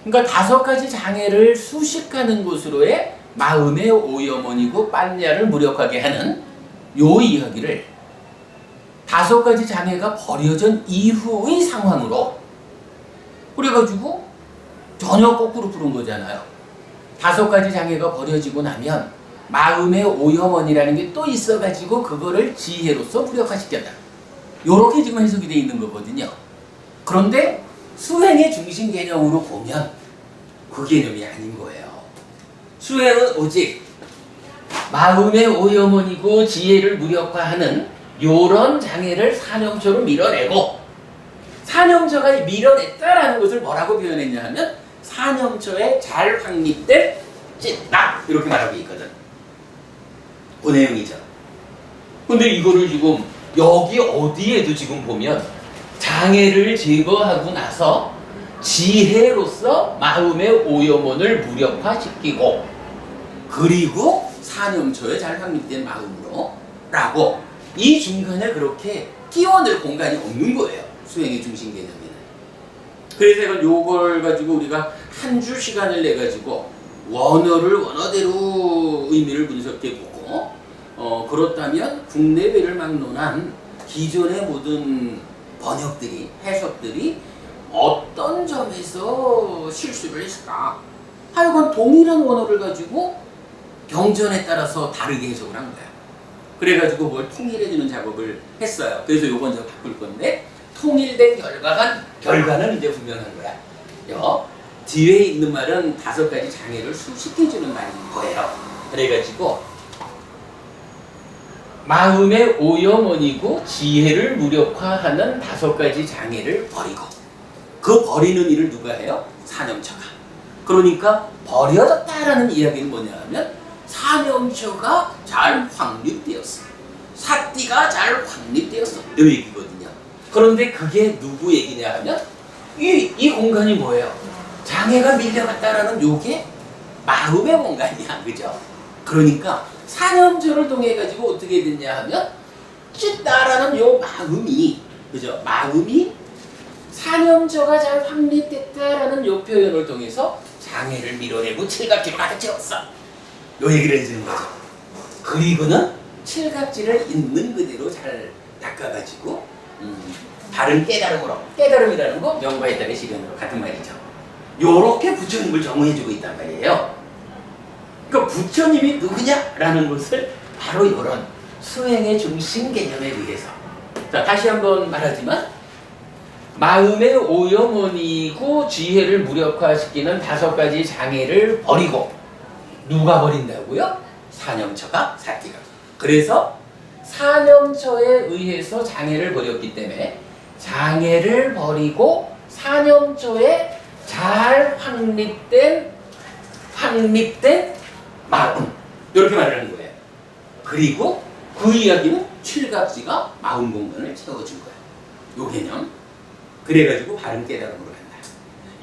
그러니까 5가지 장애를 수식하는 곳으로의 마음의 오염원이고 빤야를 무력하게 하는 요 이야기를 5가지 장애가 버려진 이후의 상황으로 그래가지고 전혀 거꾸로 부른 거잖아요. 5가지 장애가 버려지고 나면 마음의 오염원이라는 게 또 있어가지고 그거를 지혜로서 무력화시켰다. 요렇게 지금 해석이 되어 있는 거거든요. 그런데 수행의 중심 개념으로 보면 그 개념이 아닌 거예요. 수행은 오직 마음의 오염원이고 지혜를 무력화하는 요런 장애를 사념처로 밀어내고 사념처가 밀어냈다라는 것을 뭐라고 표현했냐 하면 사념처에 잘 확립된 찐딱 이렇게 말하고 있거든. 그 내용이죠. 근데 이거를 지금 여기 어디에도 지금 보면 장애를 제거하고 나서 지혜로서 마음의 오염원을 무력화시키고 그리고 사념처에 잘 확립된 마음으로 라고 이 중간에 그렇게 끼워낼 공간이 없는 거예요. 수행의 중심 개념에는. 그래서 이건 요걸 가지고 우리가 한 주 시간을 내 가지고 원어를 원어대로 의미를 분석해보고 그렇다면 국내외를 막론한 기존의 모든 번역들이 해석들이 어떤 점에서 실수를 했을까? 하여간 동일한 원어를 가지고 경전에 따라서 다르게 해석을 한 거야. 그래가지고 뭘 통일해주는 작업을 했어요. 그래서 요건 제가 바꿀 건데 통일된 결과는 이제 분명한 거야. 뒤에 있는 말은 5가지 장애를 수식해주는 말인 거예요. 그래가지고 마음의 오염원이고 지혜를 무력화하는 5가지 장애를 버리고 그 버리는 일을 누가 해요? 사념처가. 그러니까 버려졌다라는 이야기는 뭐냐 하면 사념처가 잘 확립되었어. 사띠가 잘 확립되었어. 이 얘기거든요. 그런데 그게 누구 얘기냐 하면 이 공간이 뭐예요? 장애가 밀려갔다라는 요게 마음의 공간이야. 그죠? 그러니까 사념처를 통해 가지고 어떻게 됐냐 하면 찢다라는 요 마음이 그죠? 마음이 사념처가 잘 확립됐다라는 요 표현을 통해서 장애를 밀어내고 칠갑지로 가득 채웠어. 요 얘기를 해주는 거죠. 그리고는 칠갑지를 있는 그대로 잘 닦아가지고 바른 깨달음이라는 거 명과에 따른 실현으로 같은 말이죠. 요렇게 부처님을 정의해주고 있단 말이에요. 그러니까 부처님이 누구냐라는 것을 바로 이런 수행의 중심 개념에 의해서 자 다시 한번 말하지만 마음의 오염원이고 지혜를 무력화시키는 5가지 장애를 버리고 누가 버린다고요? 사념처가 사띠가. 그래서 사념처에 의해서 장애를 버렸기 때문에 장애를 버리고 사념처에 잘 확립된 마음 이렇게 말하는 거예요. 그리고 그 이야기는 칠갑지가 마음 공간을 채워준 거야. 요 개념. 그래가지고 바른 깨달음으로 간다.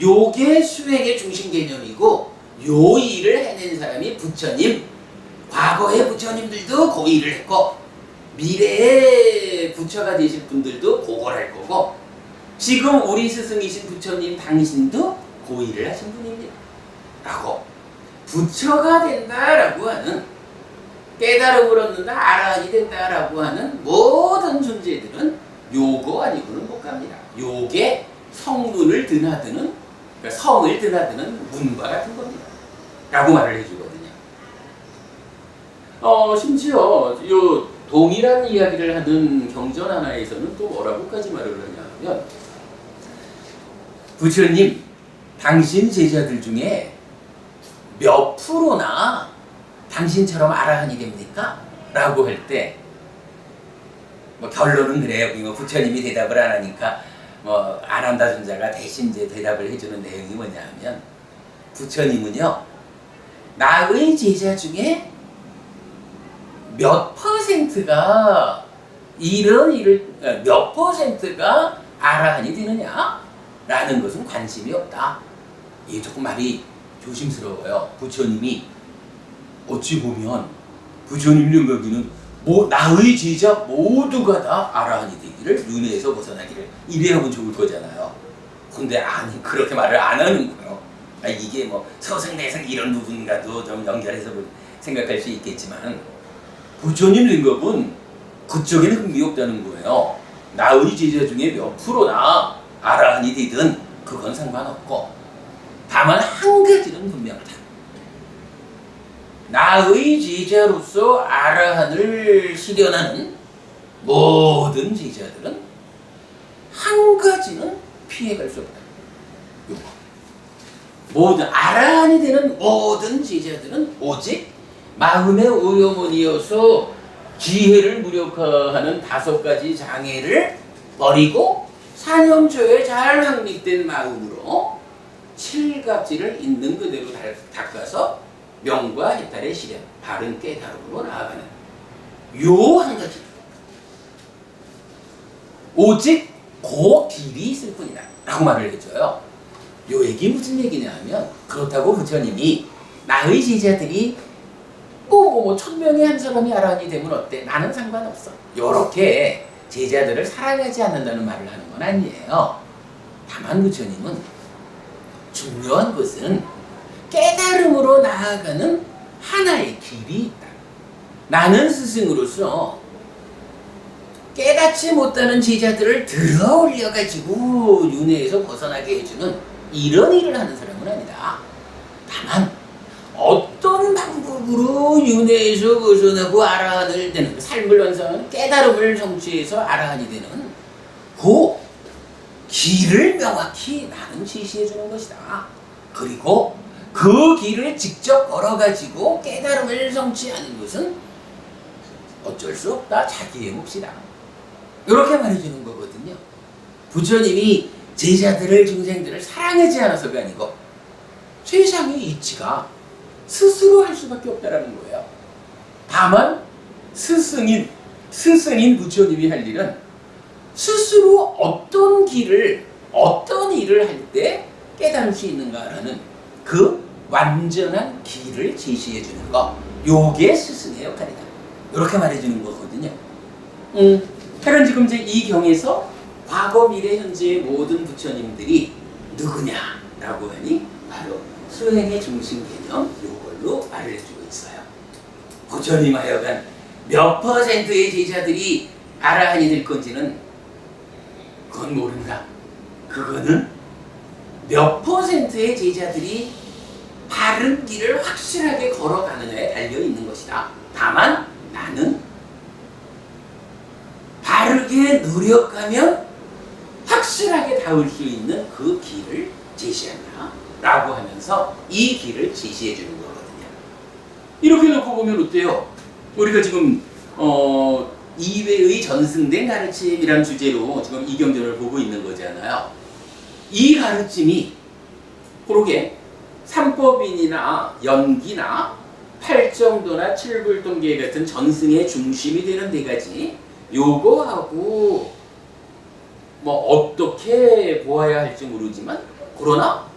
요게 수행의 중심 개념이고 요 일을 해낸 사람이 부처님. 과거의 부처님들도 그 일을 했고 미래의 부처가 되실 분들도 그걸 할 거고, 지금 우리 스승이신 부처님 당신도 그 일을 하신 분입니다. 라고 부처가 된다라고 하는, 깨달음을 얻는다, 아라한이 된다라고 하는 모든 존재들은 요거 아니고는 못 갑니다. 요게 성문을 드나드는, 그러니까 성을 드나드는 문과 같은 겁니다. 라고 말을 해주거든요. 심지어 요 동일한 이야기를 하는 경전 하나에서는 또 뭐라고까지 말을 하냐면, 부처님, 당신 제자들 중에 몇 프로나 당신처럼 아라한이 됩니까? 라고 할 때, 뭐 결론은 그래요. 뭐 부처님이 대답을 안 하니까 뭐 아난다尊자가 대신 이제 대답을 해주는 내용이 뭐냐면, 부처님은요, 나의 제자 중에 몇 퍼센트가 이런 일을, 몇 퍼센트가 아라한이 되느냐? 라는 것은 관심이 없다. 이게 조금 말이 조심스러워요. 부처님이 어찌 보면 부처님 생각에는 뭐 나의 제자 모두가 다 아라한이 되기를, 윤회에서 벗어나기를 이래야 하면 좋을 거잖아요. 근데 아니, 그렇게 말을 안 하는 거예요. 이게 뭐 서승내승 이런 부분과도 좀 연결해서 생각할 수 있겠지만, 부처님 생각은 그쪽에는 흥미 없다는 거예요. 나의 제자 중에 몇 프로나 아라한이 되든 그건 상관없고, 다만 한 가지는 분명하다. 나의 제자로서 아라한을 실현하는 모든 제자들은 한 가지는 피해갈 수 없다. 요거. 모든 아라한이 되는 모든 제자들은 오직 마음의 오염원이어서 지혜를 무력화하는 5가지 장애를 버리고 사념초에 잘 확립된 마음으로 칠갑지를 있는 그대로 닦아서 명과 해탈의 실현, 바른 깨달음으로 나아가는 요 한 가지, 오직 그 길이 있을 뿐이다 라고 말을 해줘요. 요 얘기 무슨 얘기냐 하면, 그렇다고 부처님이 나의 제자들이 뭐 1000명에 한 사람이 아라한이 되면 어때? 나는 상관없어, 요렇게 제자들을 사랑하지 않는다는 말을 하는 건 아니에요. 다만 부처님은 중요한 것은 깨달음으로 나아가는 하나의 길이 있다. 나는 스승으로서 깨닫지 못하는 제자들을 들어 올려가지고 윤회에서 벗어나게 해주는 이런 일을 하는 사람은 아니다. 다만 어떤 방법으로 윤회에서 벗어나고 아라한을 되는, 삶을 완성하는 깨달음을 성취해서 아라한이 되는 그 길을 명확히 나는 제시해 주는 것이다. 그리고 그 길을 직접 걸어가지고 깨달음을 성취하는 것은 어쩔 수 없다. 자기의 몫이다. 이렇게 말해주는 거거든요. 부처님이 제자들을, 중생들을 사랑하지 않아서가 아니고 세상의 이치가 스스로 할 수밖에 없다라는 거예요. 다만 스승인 부처님이 할 일은 스스로 어떤 길을, 어떤 일을 할 때 깨달을 수 있는가라는 그 완전한 길을 제시해 주는 거, 요게 스승의 역할이다. 이렇게 말해주는 거거든요. 그런 지금 이제 이 경에서 과거, 미래, 현재의 모든 부처님들이 누구냐라고 하니 바로 수행의 중심 개념, 요걸로 말을 해주고 있어요. 부처님 하여간 몇 퍼센트의 제자들이 아라한이 될 건지는 그건 모른다. 그거는 몇 퍼센트의 제자들이 바른 길을 확실하게 걸어가느냐에 달려 있는 것이다. 다만 나는 바르게 노력하면 확실하게 닿을 수 있는 그 길을 제시한다 라고 하면서 이 길을 제시해 주는 거거든요. 이렇게 놓고 보면 어때요? 우리가 지금 이외의 전승된 가르침이라는 주제로 지금 이 경전을 보고 있는 거잖아요. 이 가르침이 그러게 삼법인이나 연기나 팔정도나 칠불동계 같은 전승의 중심이 되는 4가지, 요거하고 뭐 어떻게 보아야 할지 모르지만, 그러나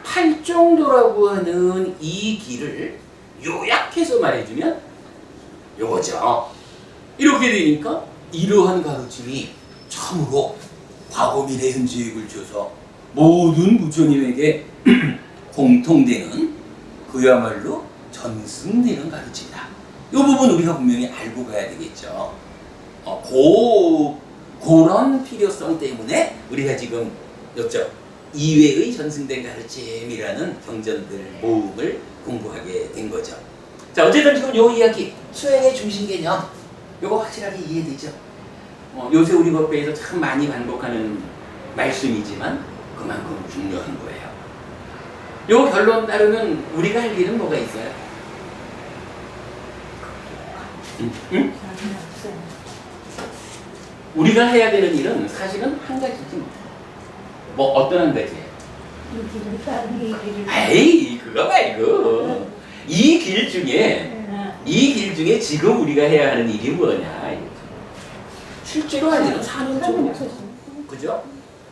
팔정도라고 하는 이 길을 요약해서 말해주면 요거죠. 이렇게 되니까 이러한 가르침이 참으로 과거 미래 현재 획을 줘서 모든 부처님에게 공통되는 그야말로 전승되는 가르침이다. 이 부분 우리가 분명히 알고 가야 되겠죠. 그런 필요성 때문에 우리가 지금 이외의 전승된 가르침이라는 경전들 모음을 공부하게 된 거죠. 자, 어쨌든 지금 요 이야기 수행의 중심 개념 요거 확실하게 이해되죠? 요새 우리 법배에서 참 많이 반복하는 말씀이지만 그만큼 중요한 거예요. 요 결론 따르면 우리가 할 일은 뭐가 있어요? 응? 우리가 해야 되는 일은 사실은 한 가지지 뭐 어떤 한 가지예요? 에이 그거 말고 이 길 중에 지금 우리가 해야 하는 일이 뭐냐? 실제로 할 일은 사념처로 그죠?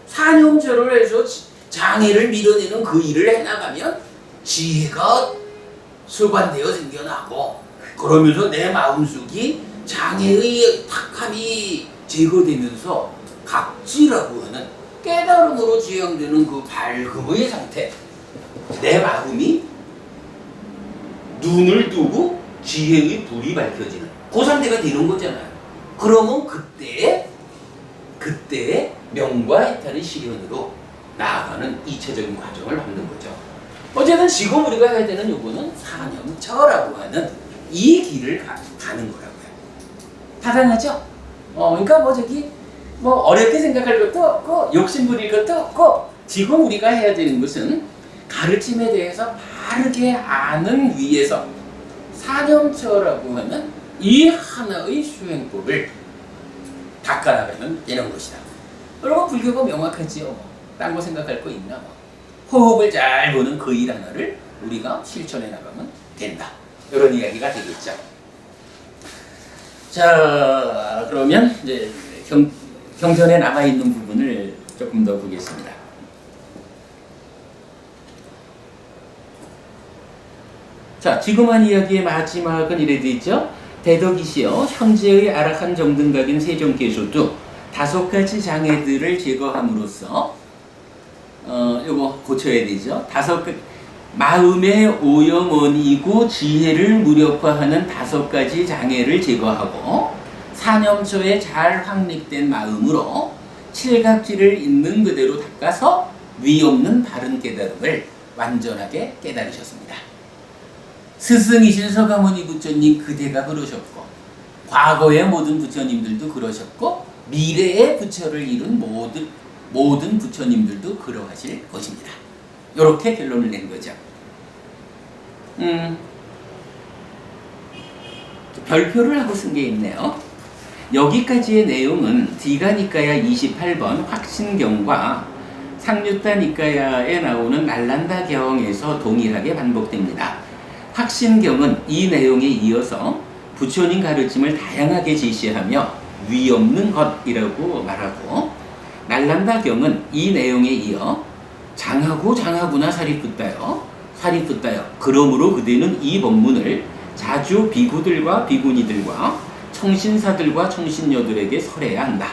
사념처를 해서 장애를 밀어내는 그 일을 해나가면 지혜가 수반되어 생겨나고 그러면서 내 마음속이 장애의 탁함이 제거되면서 각지라고 하는 깨달음으로 지향되는 그 밝음의 상태, 내 마음이 눈을 뜨고 지혜의 불이 밝혀지는 그 상태가 되는 거잖아요. 그러면 그때 명과 해탈의 실현으로 나아가는 2차적인 과정을 밟는 거죠. 어쨌든 지금 우리가 해야 되는 요거는 사념처라고 하는 이 길을 가는 거라고요. 타당하죠? 그러니까 어렵게 생각할 것도 없고 욕심부릴 것도 없고 지금 우리가 해야 되는 것은 가르침에 대해서 바르게 아는 위에서 사념처라고 하는 이 하나의 수행법을 닦아나가면 되는 것이다. 여러분 불교가 명확하지요. 딴 거 생각할 거 있나? 호흡을 잘 보는 그 일 하나를 우리가 실천해 나가면 된다. 이런 이야기가 되겠죠. 자, 그러면 이제 경전에 남아 있는 부분을 조금 더 보겠습니다. 자, 지금 한 이야기의 마지막은 이래 돼 있죠. 대덕이시여 현재의 아락한 정등각인 세종께서도 5가지 장애들을 제거함으로써 요거 고쳐야 되죠. 마음의 오염원이고 지혜를 무력화하는 5가지 장애를 제거하고 사념처에 잘 확립된 마음으로 칠각지를 있는 그대로 닦아서 위없는 바른 깨달음을 완전하게 깨달으셨습니다. 스승이신 서가모니 부처님 그대가 그러셨고 과거의 모든 부처님들도 그러셨고 미래의 부처를 이룬 모든 부처님들도 그러하실 것입니다. 이렇게 결론을 낸 거죠. 별표를 하고 쓴 게 있네요. 여기까지의 내용은 디가니까야 28번 확신경과 상류타 니까야에 나오는 날란다경에서 동일하게 반복됩니다. 확신경은 이 내용에 이어서 부처님 가르침을 다양하게 제시하며 위없는 것이라고 말하고 날란다경은 이 내용에 이어 장하구나 사리푸따여 그러므로 그대는 이 법문을 자주 비구들과 비구니들과 청신사들과 청신녀들에게 설해야 한다.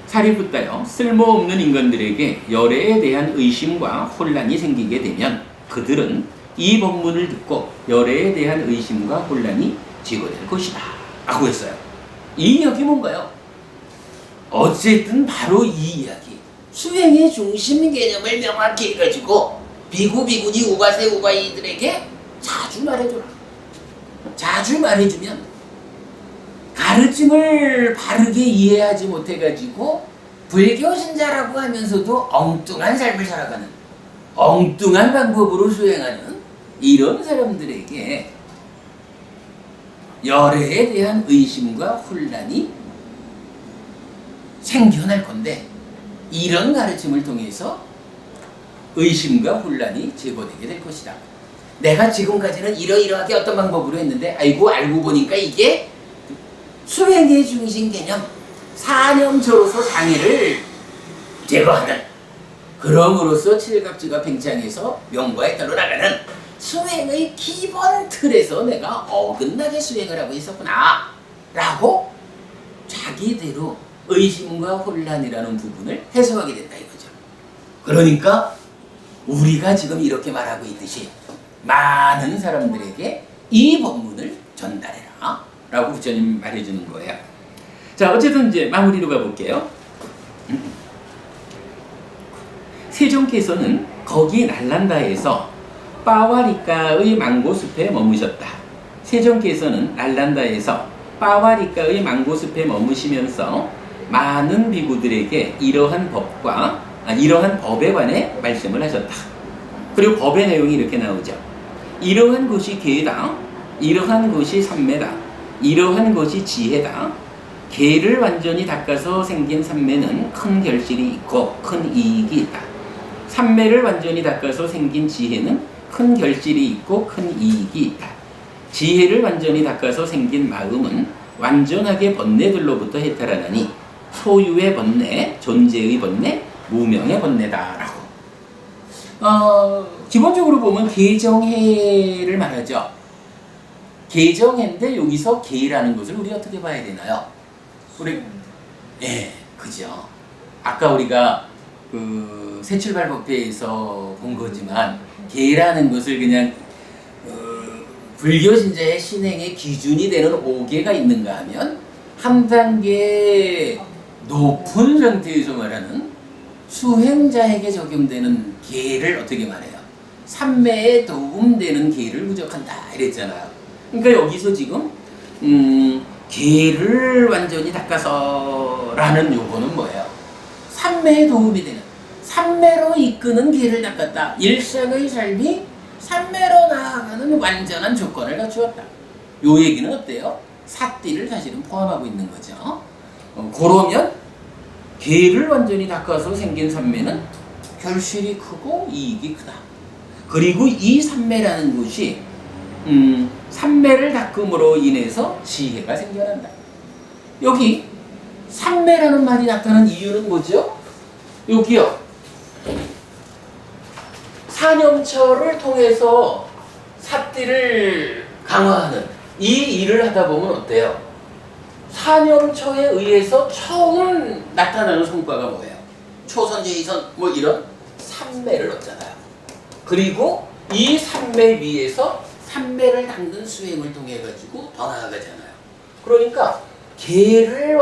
사리푸따여 쓸모없는 인간들에게 열애에 대한 의심과 혼란이 생기게 되면 그들은 이 법문을 듣고 열애에 대한 의심과 혼란이 제거될 것이다 라고 했어요. 이 이야기 뭔가요? 어쨌든 바로 이 이야기 수행의 중심 개념을 명확히 해가지고 비구, 비구니, 우바세, 우바이들에게 자주 말해줘라. 자주 말해주면 가르침을 바르게 이해하지 못해가지고 불교 신자라고 하면서도 엉뚱한 삶을 살아가는 엉뚱한 방법으로 수행하는 이런 사람들에게 열애에 대한 의심과 혼란이 생겨날 건데 이런 가르침을 통해서 의심과 혼란이 제거되게 될 것이다. 내가 지금까지는 이러이러하게 어떤 방법으로 했는데 알고 보니까 이게 수행의 중심 개념 사념처로서 장애를 제거하는 그럼으로써 칠갑지가 팽창해서 명과에 따로 나가는 수행의 기본 틀에서 내가 어긋나게 수행을 하고 있었구나 라고 자기대로 의심과 혼란이라는 부분을 해소하게 된다 이거죠. 그러니까 우리가 지금 이렇게 말하고 있듯이 많은 사람들에게 이 법문을 전달해라 라고 부처님 말해주는 거예요. 자, 어쨌든 이제 마무리로 가볼게요. 세종께서는 거기 날란다에서 빠와리카의 망고숲에 머무셨다. 세종께서는 날란다에서 빠와리카의 망고숲에 머무시면서 많은 비구들에게 이러한 법에 관해 말씀을 하셨다. 그리고 법의 내용이 이렇게 나오죠. 이러한 것이 계다. 이러한 것이 삼매다. 이러한 것이 지혜다. 계를 완전히 닦아서 생긴 삼매는 큰 결실이 있고 큰 이익이 있다. 삼매를 완전히 닦아서 생긴 지혜는 큰 결실이 있고 큰 이익이 있다. 지혜를 완전히 닦아서 생긴 마음은 완전하게 번뇌들로부터 해탈하나니 소유의 번뇌, 존재의 번뇌, 무명의 번뇌다라고. 기본적으로 보면 계정해를 말하죠. 계정해인데 여기서 계라는 것을 우리 어떻게 봐야 되나요? 그죠. 아까 우리가 그 새출발법회에서 본 거지만 계라는 것을 그냥 불교 신자의 신행의 기준이 되는 5개가 있는가 하면 한 단계 높은 상태에서 말하는 수행자에게 적용되는 계를 어떻게 말해요? 삼매에 도움되는 계를 부족한다 이랬잖아요. 그러니까 여기서 지금 계를 완전히 닦아서 라는 요거는 뭐예요? 삼매에 도움이 되는, 삼매로 이끄는 계를 닦았다. 일생의 삶이 삼매로 나아가는 완전한 조건을 갖추었다. 요 얘기는 어때요? 사띠를 사실은 포함하고 있는 거죠. 그러면 계를 완전히 닦아서 생긴 삼매는 결실이 크고 이익이 크다. 그리고 이 삼매라는 것이 삼매를 닦음으로 인해서 지혜가 생겨난다. 여기 삼매라는 말이 나타난 이유는 뭐죠? 여기요. 사념처를 통해서 사띠를 강화하는 이 일을 하다 보면 어때요? 사념처에 의해서 처음 나타나는 성과가 뭐예요? 초선제이선 뭐 이런 삼매를 얻잖아요. 그리고 이 삼매 위에서 삼매를 닦는 수행을 통해 가지고 더 나아가잖아요. 그러니까 계를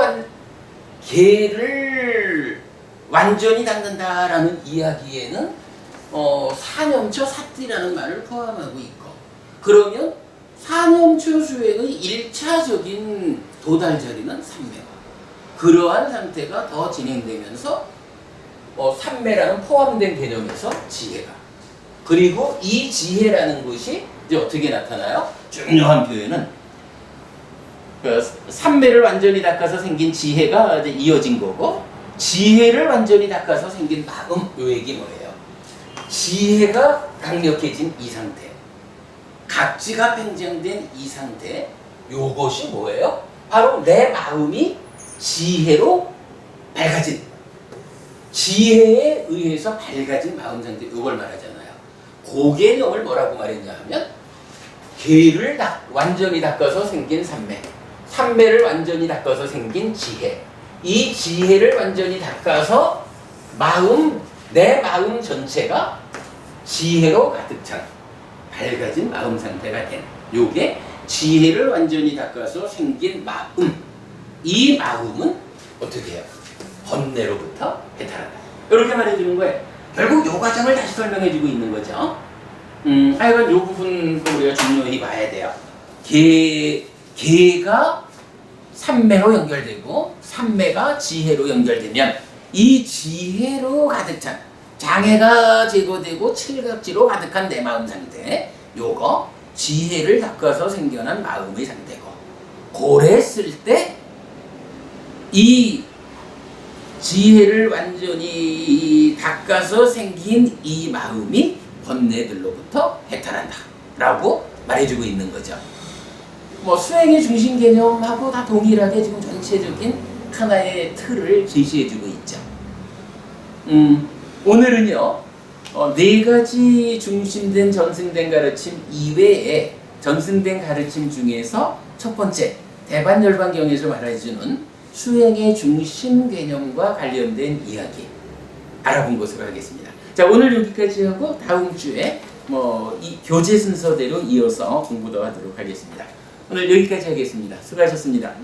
완전히 닦는다라는 이야기에는 사념처 사띠라는 말을 포함하고 있고, 그러면 사념처 수행의 1차적인 도달자리는 삼매와 그러한 상태가 더 진행되면서 삼매라는 포함된 개념에서 지혜가, 그리고 이 지혜라는 것이 이제 어떻게 나타나요? 중요한 표현은 삼매를 완전히 닦아서 생긴 지혜가 이제 이어진 거고, 지혜를 완전히 닦아서 생긴 마음, 요 얘기 뭐예요? 지혜가 강력해진 이 상태, 각지가 팽창된 이 상태, 요것이 뭐예요? 바로 내 마음이 지혜로 밝아진, 지혜에 의해서 밝아진 마음 상태, 요걸 말하잖아요. 그 개념을 뭐라고 말했냐 하면 계를 완전히 닦아서 생긴 삼매, 삼매를 완전히 닦아서 생긴 지혜, 이 지혜를 완전히 닦아서 내 마음 전체가 지혜로 가득 찬 밝아진 마음 상태가 된, 요게 지혜를 완전히 닦아서 생긴 마음. 이 마음은 어떻게 해요? 번뇌로부터 해탈한다. 이렇게 말해주는 거예요. 결국 요 과정을 다시 설명해주고 있는 거죠. 하여간 요 부분도 우리가 중요히 봐야 돼요. 계가 삼매로 연결되고 삼매가 지혜로 연결되면 이 지혜로 가득 찬, 장애가 제거되고 칠각지로 가득한 내 마음 상태, 요거 지혜를 닦아서 생겨난 마음의 상태고, 그랬을 때 이 지혜를 완전히 닦아서 생긴 이 마음이 번뇌들로부터 해탈한다 라고 말해주고 있는 거죠. 뭐 수행의 중심 개념하고 다 동일하게 지금 전체적인 하나의 틀을 제시해주고 있죠. 오늘은요, 4가지 중심된 전승된 가르침 이외에 전승된 가르침 중에서 첫 번째 대반열반경에서 말해주는 수행의 중심 개념과 관련된 이야기 알아본 것으로 하겠습니다. 자, 오늘 여기까지 하고 다음 주에 이 교재 순서대로 이어서 공부 더 하도록 하겠습니다. 오늘 여기까지 하겠습니다. 수고하셨습니다.